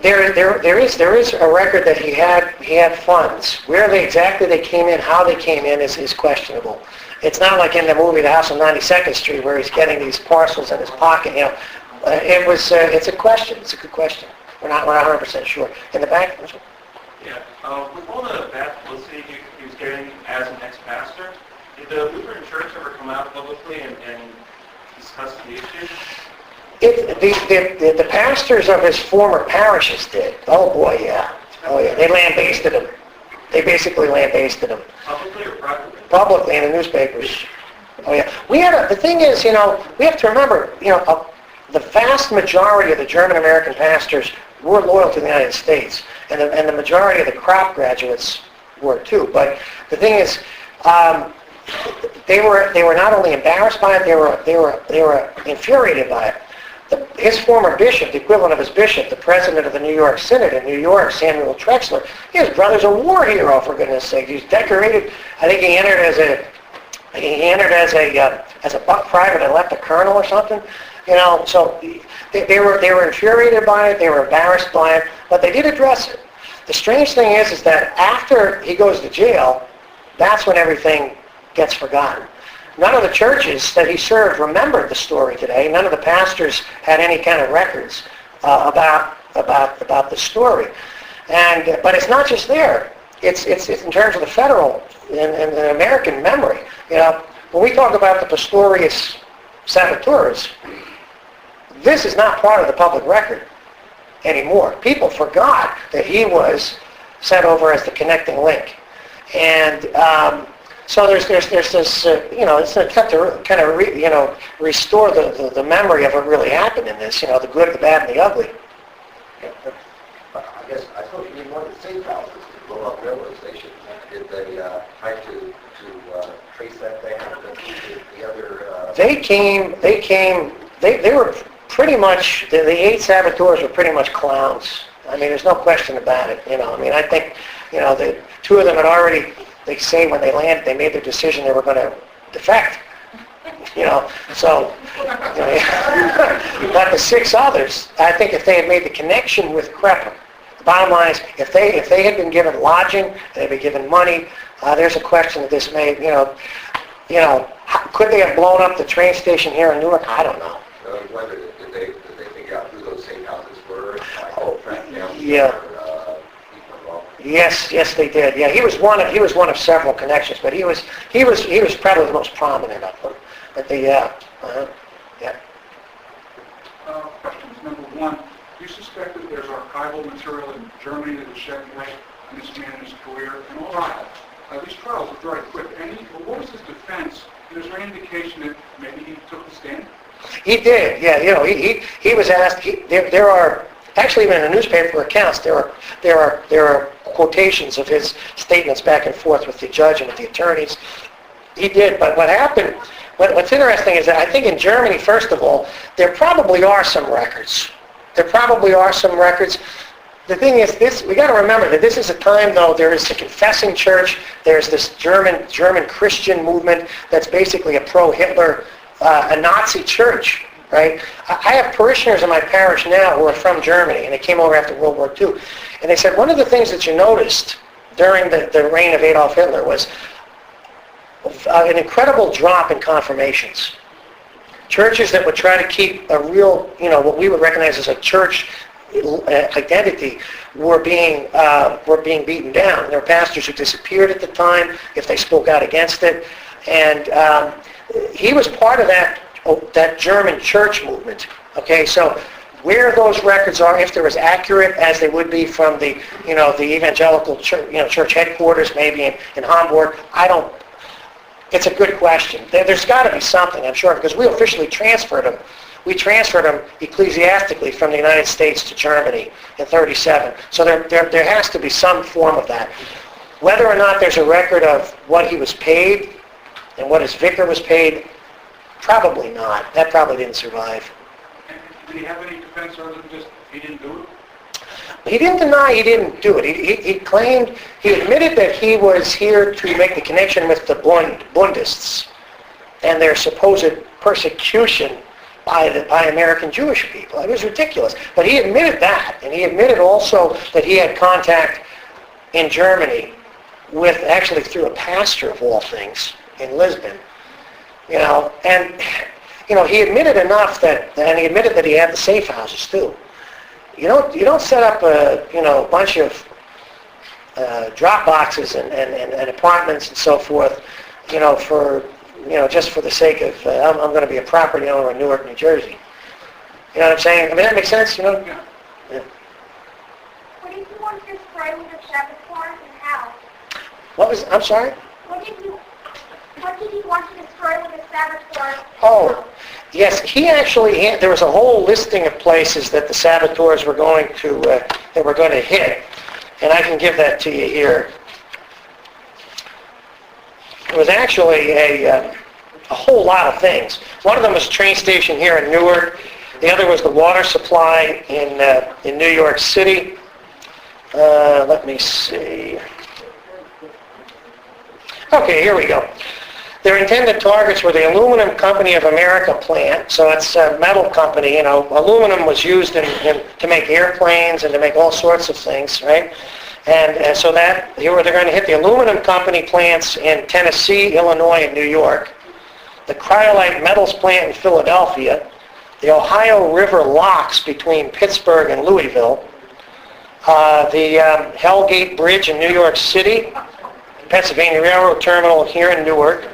There is a record that he had funds. Where exactly they came in, how they came in is questionable. It's not like in the movie The House on 92nd Street where he's getting these parcels in his pocket. It's a question. It's a good question. We're not 100% sure. In the back? Yeah. With all the bad publicity he was getting as an ex-pastor, did the Lutheran Church ever come out publicly and discuss the issue? The pastors of his former parishes did. Oh boy, yeah. Oh yeah. They lambasted him. They basically lambasted him. Publicly or privately? Publicly in the newspapers. Oh yeah. The thing is, we have to remember, the vast majority of the German-American pastors were loyal to the United States, and the majority of the crop graduates were too. But the thing is, they were not only embarrassed by it, they were infuriated by it. His former bishop, the equivalent of his bishop, the president of the New York Synod in New York, Samuel Trexler, his brother's a war hero, for goodness sake. He's decorated. I think he entered as a buck private and left a colonel or something. So they were infuriated by it, they were embarrassed by it, but they did address it. The strange thing is that after he goes to jail, that's when everything gets forgotten. None of the churches that he served remembered the story today. None of the pastors had any kind of records about the story. But it's not just there. It's in terms of the federal and the American memory. When we talk about the Pastorius Sabbatures, this is not part of the public record anymore. People forgot that he was set over as the connecting link. And So there's this, it's an attempt to kind of, restore the memory of what really happened in this, the good, the bad, and the ugly. I guess, I suppose you need more than safe houses to blow up railroad stations. Did they try to trace that back to the other... They were pretty much, the 8 saboteurs were pretty much clowns. I mean, there's no question about it, I think, the 2 of them had already, they say when they landed, they made their decision they were going to defect. So, but the 6 others, I think if they had made the connection with Krepper, the bottom line is, if they had been given lodging, they'd been given money, there's a question that this may, could they have blown up the train station here in Newark? I don't know. Whether did they figure out who those safe houses were? Yeah. Yes, they did. Yeah, he was one of several connections, but he was probably the most prominent of them. But Questions. Number 1, you suspect that there's archival material in Germany that was shed light on this man and his career, and all right. These trials are very quick. What was his defense? And is there any indication that maybe he took the stand? He did. Yeah, he was asked. There are actually even in the newspaper accounts there are quotations of his statements back and forth with the judge and with the attorneys. He did, but what happened? What's interesting is that I think in Germany, first of all, there probably are some records. The thing is, we got to remember that this is a time, though, there is a confessing church. There's this German Christian movement that's basically a pro-Hitler, a Nazi church, right? I have parishioners in my parish now who are from Germany, and they came over after World War II. And they said one of the things that you noticed during the reign of Adolf Hitler was an incredible drop in confirmations. Churches that would try to keep a real, what we would recognize as a church identity were being beaten down. There were pastors who disappeared at the time if they spoke out against it, and he was part of that German church movement. Okay, so where those records are, if they're as accurate as they would be from the evangelical church, church headquarters, maybe in Hamburg, it's a good question. There's got to be something, I'm sure, because we officially transferred them. We transferred them ecclesiastically from the United States to Germany in 1937. So there has to be some form of that. Whether or not there's a record of what he was paid and what his vicar was paid, probably not. That probably didn't survive. And did he have any defense other than just he didn't do it? He didn't deny he didn't do it. He admitted that he was here to make the connection with the Bundists and their supposed persecution by American Jewish people. It was ridiculous. But he admitted that, and he admitted also that he had contact in Germany with, actually through a pastor of all things in Lisbon. He admitted enough and he admitted that he had the safe houses too. You don't set up a bunch of drop boxes and apartments and so forth, just for the sake of I'm going to be a property owner in Newark, New Jersey. You know what I'm saying? I mean, that makes sense, Yeah. Yeah. What did you want to destroy with the saboteurs and how? I'm sorry? What did you want to destroy with the saboteurs? Oh, yes. There was a whole listing of places that the saboteurs were going to hit, and I can give that to you here. It was actually a whole lot of things. One of them was a train station here in Newark. The other was the water supply in New York City. Let me see. Okay, here we go. Their intended targets were the Aluminum Company of America plant. So it's a metal company. Aluminum was used to make airplanes and to make all sorts of things, right? And so they're going to hit the aluminum company plants in Tennessee, Illinois, and New York, the Cryolite Metals plant in Philadelphia, the Ohio River locks between Pittsburgh and Louisville, the Hellgate Bridge in New York City, Pennsylvania Railroad Terminal here in Newark,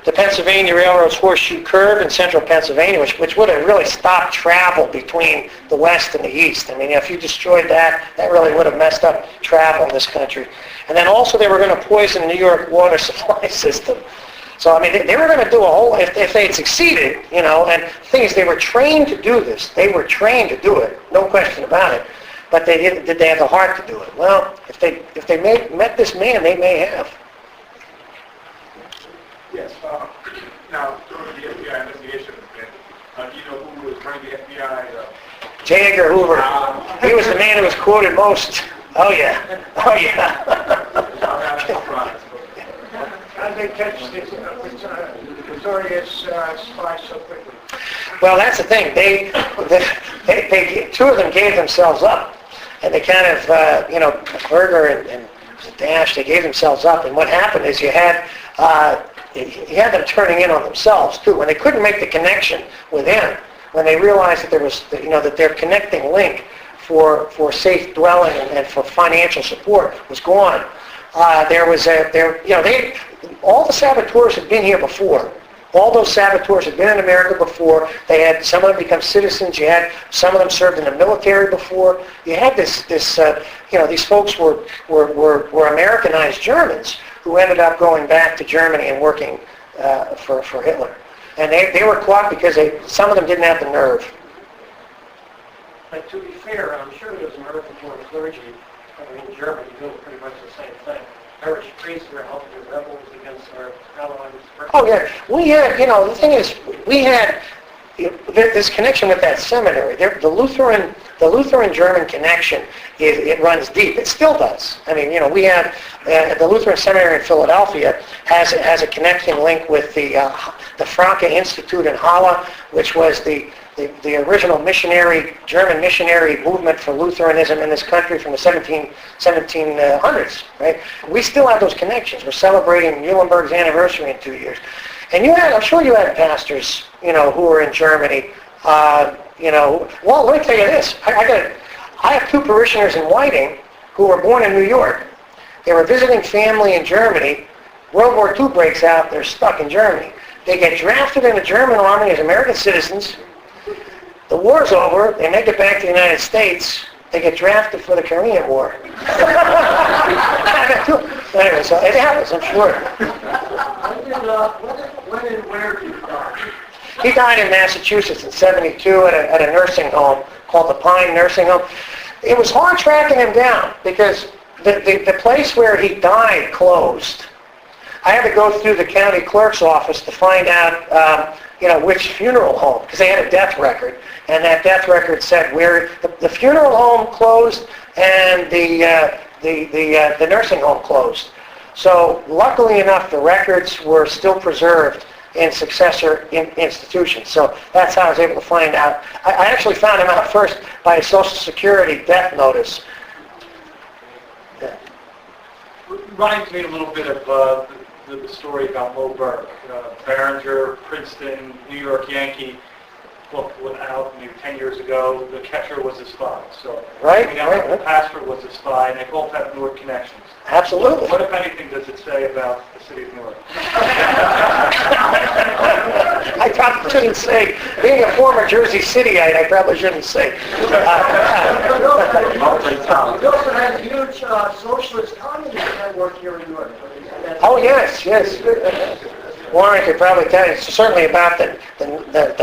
the Pennsylvania Railroad's horseshoe curve in central Pennsylvania, which would have really stopped travel between the west and the east. I mean, if you destroyed that, that really would have messed up travel in this country. And then also they were going to poison the New York water supply system. So, I mean, they were going to do a whole, if they had succeeded, you know, and the thing is, they were trained to do this. They were trained to do it, no question about it. But did they have the heart to do it? Well, if they met this man, they may have. Yes. Now, during the FBI investigation, do you know who was running the FBI? J. Edgar Hoover. He was the man who was quoted most. Oh, yeah. Oh, yeah. How did they catch this notorious spy so quickly? Well, that's the thing. They two of them gave themselves up, and they kind of, you know, Berger and Dash, they gave themselves up. And what happened is you had them turning in on themselves too. When they couldn't make the connection with him, when they realized that there was, you know, that their connecting link for safe dwelling and for financial support was gone. All the saboteurs had been here before. All those saboteurs had been in America before. They had, some of them become citizens. You had, some of them served in the military before. You had you know, these folks were Americanized Germans who ended up going back to Germany and working for Hitler. And they were caught because some of them didn't have the nerve. But to be fair, I'm sure there's American born clergy in Germany doing pretty much the same thing. Irish priests were helping the rebels against our allies. Oh yeah, we had, you know, the thing is, we had this connection with that seminary. The Lutheran German connection, it runs deep. It still does. I mean, you know, we have the Lutheran Seminary in Philadelphia has a connecting link with the Franke Institute in Halle, which was the original German missionary movement for Lutheranism in this country from the 1700s, right? We still have those connections. We're celebrating Muhlenberg's anniversary in 2 years. And I'm sure you had pastors, you know, who were in Germany, you know. Well, let me tell you this. I have two parishioners in Whiting who were born in New York. They were visiting family in Germany. World War II breaks out. They're stuck in Germany. They get drafted in the German army as American citizens. The war's over. They make it back to the United States. They get drafted for the Korean War. Anyway, so it happens, I'm sure. When and where did he die? He died in Massachusetts in 72 at a nursing home called the Pine Nursing Home. It was hard tracking him down because the place where he died closed. I had to go through the county clerk's office to find out, you know, which funeral home, because they had a death record, and that death record said where the funeral home closed and the nursing home closed. So luckily enough, the records were still preserved in successor institutions. So that's how I was able to find out. I actually found him out first by a Social Security death notice. Reminds me a little bit of the story about Mo Burke, Behringer, Princeton, New York Yankee. Book went out maybe 10 years ago. The catcher was a spy. So Right. The pastor was a spy, and they both have Newark connections. Absolutely. What, if anything, does it say about the city of Newark? I probably shouldn't say. Being a former Jersey Cityite, I probably shouldn't say. We also had a huge socialist communist network here in Newark. Oh yes. Warren could probably tell you certainly about the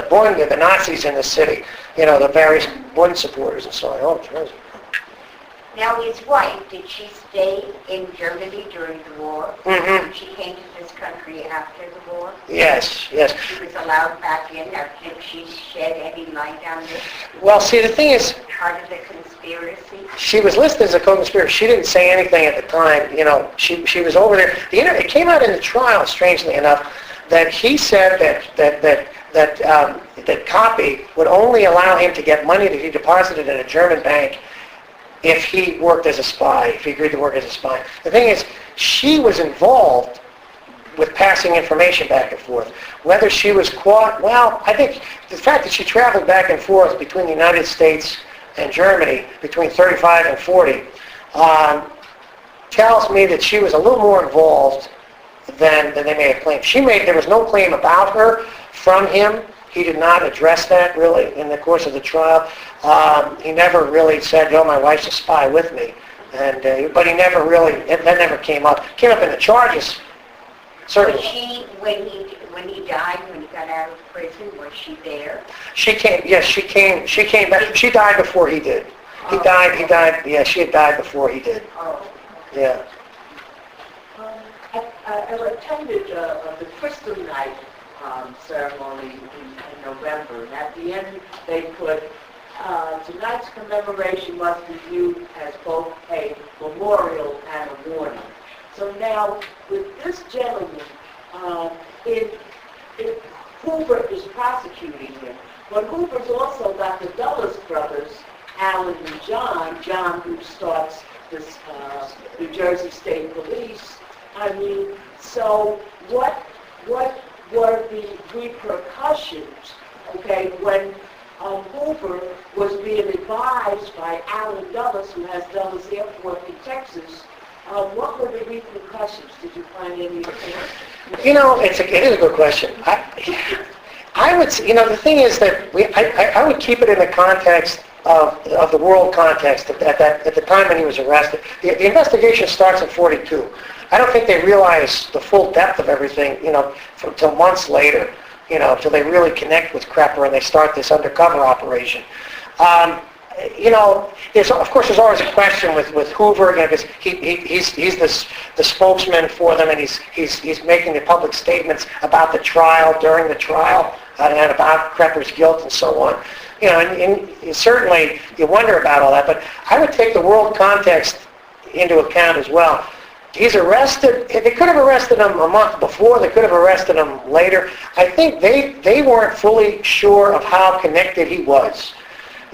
Bund, the Nazis in the city. You know, the various Bund supporters and so on. Oh, terrific. Now his wife, did she stay in Germany during the war? Mm-hmm. She came to this country after the war? Yes. She was allowed back in. Did she shed any light on this? Well, see, the thing is, Part of the conspiracy? she was listed as a co-conspirator. She didn't say anything at the time. You know, she was over there. It came out in the trial, strangely enough, that he said that Copy would only allow him to get money that he deposited in a German bank if he worked as a spy, if he agreed to work as a spy. The thing is, she was involved with passing information back and forth. Whether she was caught, well, I think the fact that she traveled back and forth between the United States and Germany between 35 and 40 tells me that she was a little more involved than they may have claimed. There was no claim about her from him. He did not address that really in the course of the trial. He never really said, "Oh, my wife's a spy with me," but he never really, that never came up. Came up in the charges, Was certainly. she, when he died, when he got out of prison, was she there? She came back. She died before he did. He died, yeah, she had died before he did. Oh. Yeah. I attended the Crystal Night ceremony in November, and at the end they put, tonight's commemoration must be viewed as both a memorial and a warning. So now, with this gentleman, if Hoover is prosecuting him, but Hoover's also got the Dulles brothers, Alan and John who starts this New Jersey State Police. I mean, so what were the repercussions, okay, when Hoover was being advised by Alan Dulles, who has Dulles Airport in Texas, what were the repercussions? Did you find any? You know, it is a good question. I would, the thing is that I would keep it in the context of the world context at the time when he was arrested. The investigation starts in 42. I don't think they realize the full depth of everything, until months later, till they really connect with Krepper and they start this undercover operation. There's always a question with Hoover, because he's the spokesman for them, and he's making the public statements about the trial, during the trial, and about Krepper's guilt and so on. And certainly you wonder about all that, but I would take the world context into account as well. He's arrested. They could have arrested him a month before. They could have arrested him later. I think they weren't fully sure of how connected he was.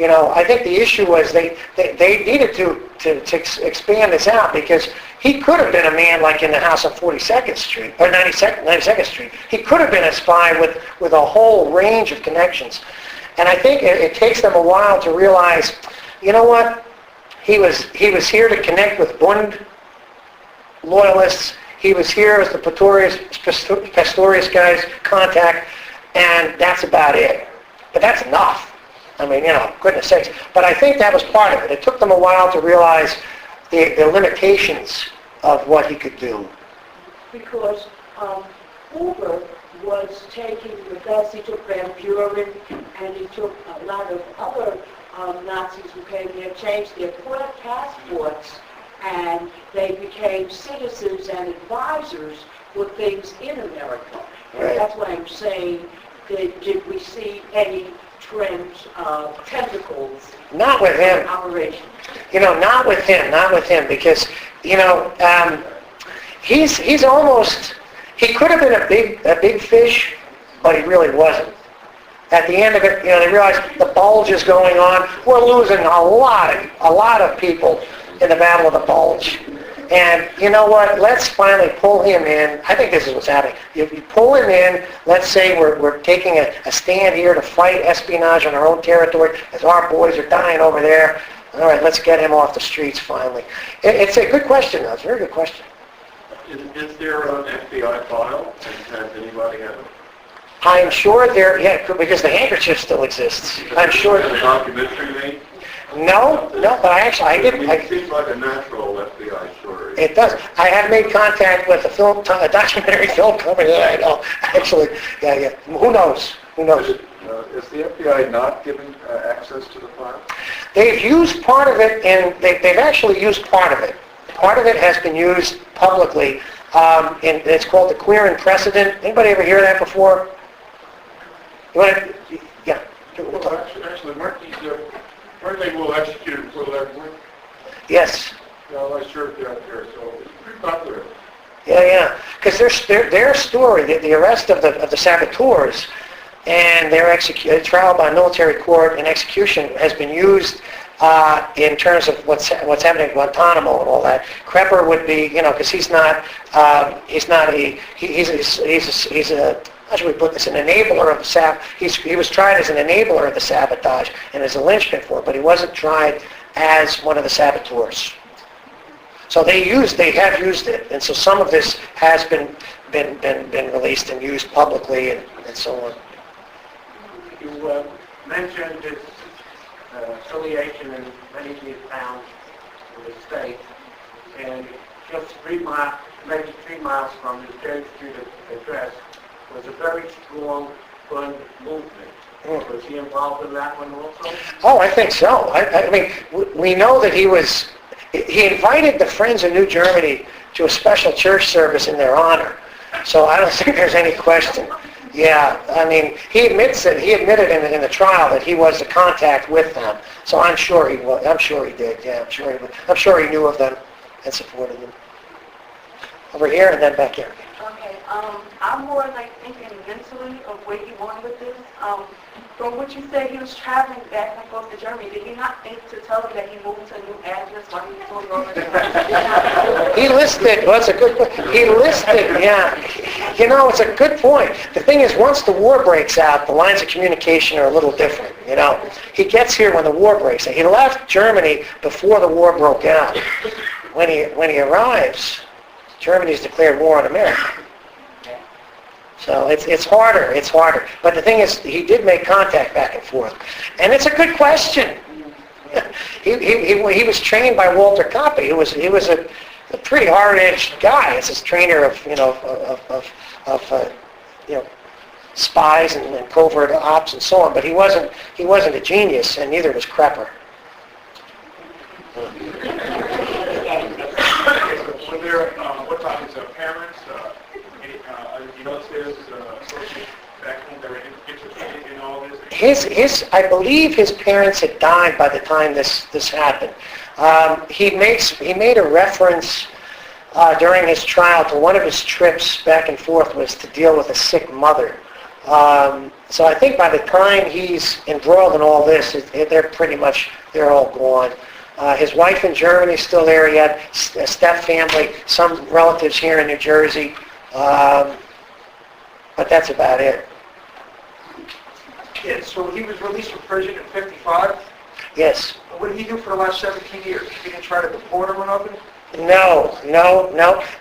I think the issue was they needed to expand this out, because he could have been a man like in the house on 42nd Street, or 92nd Street. He could have been a spy with a whole range of connections. And I think it takes them a while to realize, you know what, he was here to connect with Bund loyalists. He was here as the Pastorius guy's contact, and that's about it. But that's enough. I mean, goodness sakes. But I think that was part of it. It took them a while to realize the limitations of what he could do. Because Hoover was taking the best. He took Van Buren, and he took a lot of other Nazis who came here, changed their passports, and they became citizens and advisors for things in America. Right. That's why I'm saying, did we see any trends of tentacles? Not with him. Operation. Not with him, because, he's almost, he could have been a big fish, but he really wasn't. At the end of it, they realized the bulge is going on. We're losing a lot of people in the Battle of the Bulge. And you know what? Let's finally pull him in. I think this is what's happening. You pull him in. Let's say we're taking a stand here to fight espionage on our own territory, as our boys are dying over there. All right, let's get him off the streets finally. It's a good question, though. It's a very good question. Is there an FBI file? Has anybody had it? I'm sure because the handkerchief still exists. I'm sure. A documentary made? No, but I did. It seems like a natural FBI story. It does. I have made contact with a documentary film company that I know. Actually, yeah. Who knows? Is the FBI not giving access to the file? They've used part of it, and they've actually used part of it. Part of it has been used publicly, and it's called the Queer and Precedent. Anybody ever hear that before? You want to? Yeah. Well, actually, weren't they well executed before that went? Yes. Yeah, I served out there, so it's pretty popular. Yeah. Because their story, the arrest of the saboteurs, and their trial by military court and execution has been used in terms of what's happening at Guantanamo and all that. Krepper would be, because he's a how should we put this, an enabler of he was tried as an enabler of the sabotage and as a linchpin for it, but he wasn't tried as one of the saboteurs. So they have used it, and so some of this has been been released and used publicly and so on. You mentioned his affiliation in many of these towns of the state, and just 3 miles, maybe 3 miles from his Jersey Street address was a very strong fund movement. Was he involved in that one also? Oh, I think so. I mean, we know that he invited the Friends of New Germany to a special church service in their honor. So I don't think there's any question. Yeah, I mean, he admitted in the trial that he was in contact with them. So I'm sure he was. I'm sure he did. Yeah, I'm sure he knew of them and supported them. Over here and then back here. Okay, I'm more like thinking mentally of where he went with this. From what you said, he was traveling back and forth to Germany. Did he not think to tell him that he moved to a new address while he was going over there? He listed, well, it's a good point. He listed, yeah. You know, it's a good point. The thing is, once the war breaks out, the lines of communication are a little different, you know. He gets here when the war breaks out. He left Germany before the war broke out. When he arrives, Germany's declared war on America. So it's harder. But the thing is, he did make contact back and forth. And it's a good question. He was trained by Walter Koppe. He was a pretty hard-edged guy as his trainer of spies and covert ops and so on. But he wasn't a genius, and neither was Krepper. Were there, what about his parents? You know, there's back home that were implicated in all this? I believe his parents had died by the time this happened. He made a reference during his trial to one of his trips back and forth was to deal with a sick mother. So I think by the time he's embroiled in all this, they're all gone. His wife in Germany is still there. He had a step family, some relatives here in New Jersey. But that's about it. Yeah, so he was released from prison in 55? Yes. What did he do for the last 17 years? He didn't try to deport him or nothing? No.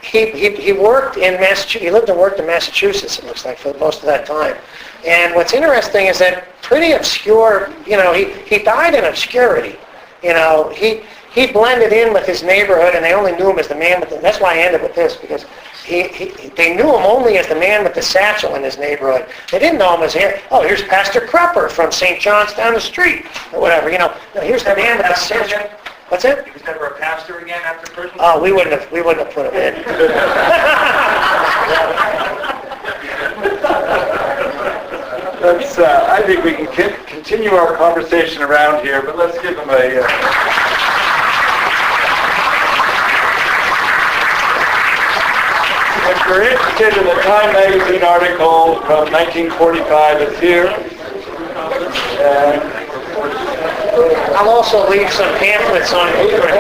He worked in Massachusetts. He lived and worked in Massachusetts, it looks like, for most of that time. And what's interesting is that pretty obscure, he died in obscurity. He blended in with his neighborhood, and they only knew him as the man with the... That's why I ended with this, because they knew him only as the man with the satchel in his neighborhood. They didn't know him as, here's Pastor Krepper from St. John's down the street, or whatever, No, here's the man with the satchel. What's it? He was never a pastor again after prison? Oh, we wouldn't have put him in. I think we can continue our conversation around here, but let's give him a... If you're interested in the Time magazine article from 1945, it's here. I'll also leave some pamphlets on Lutheran.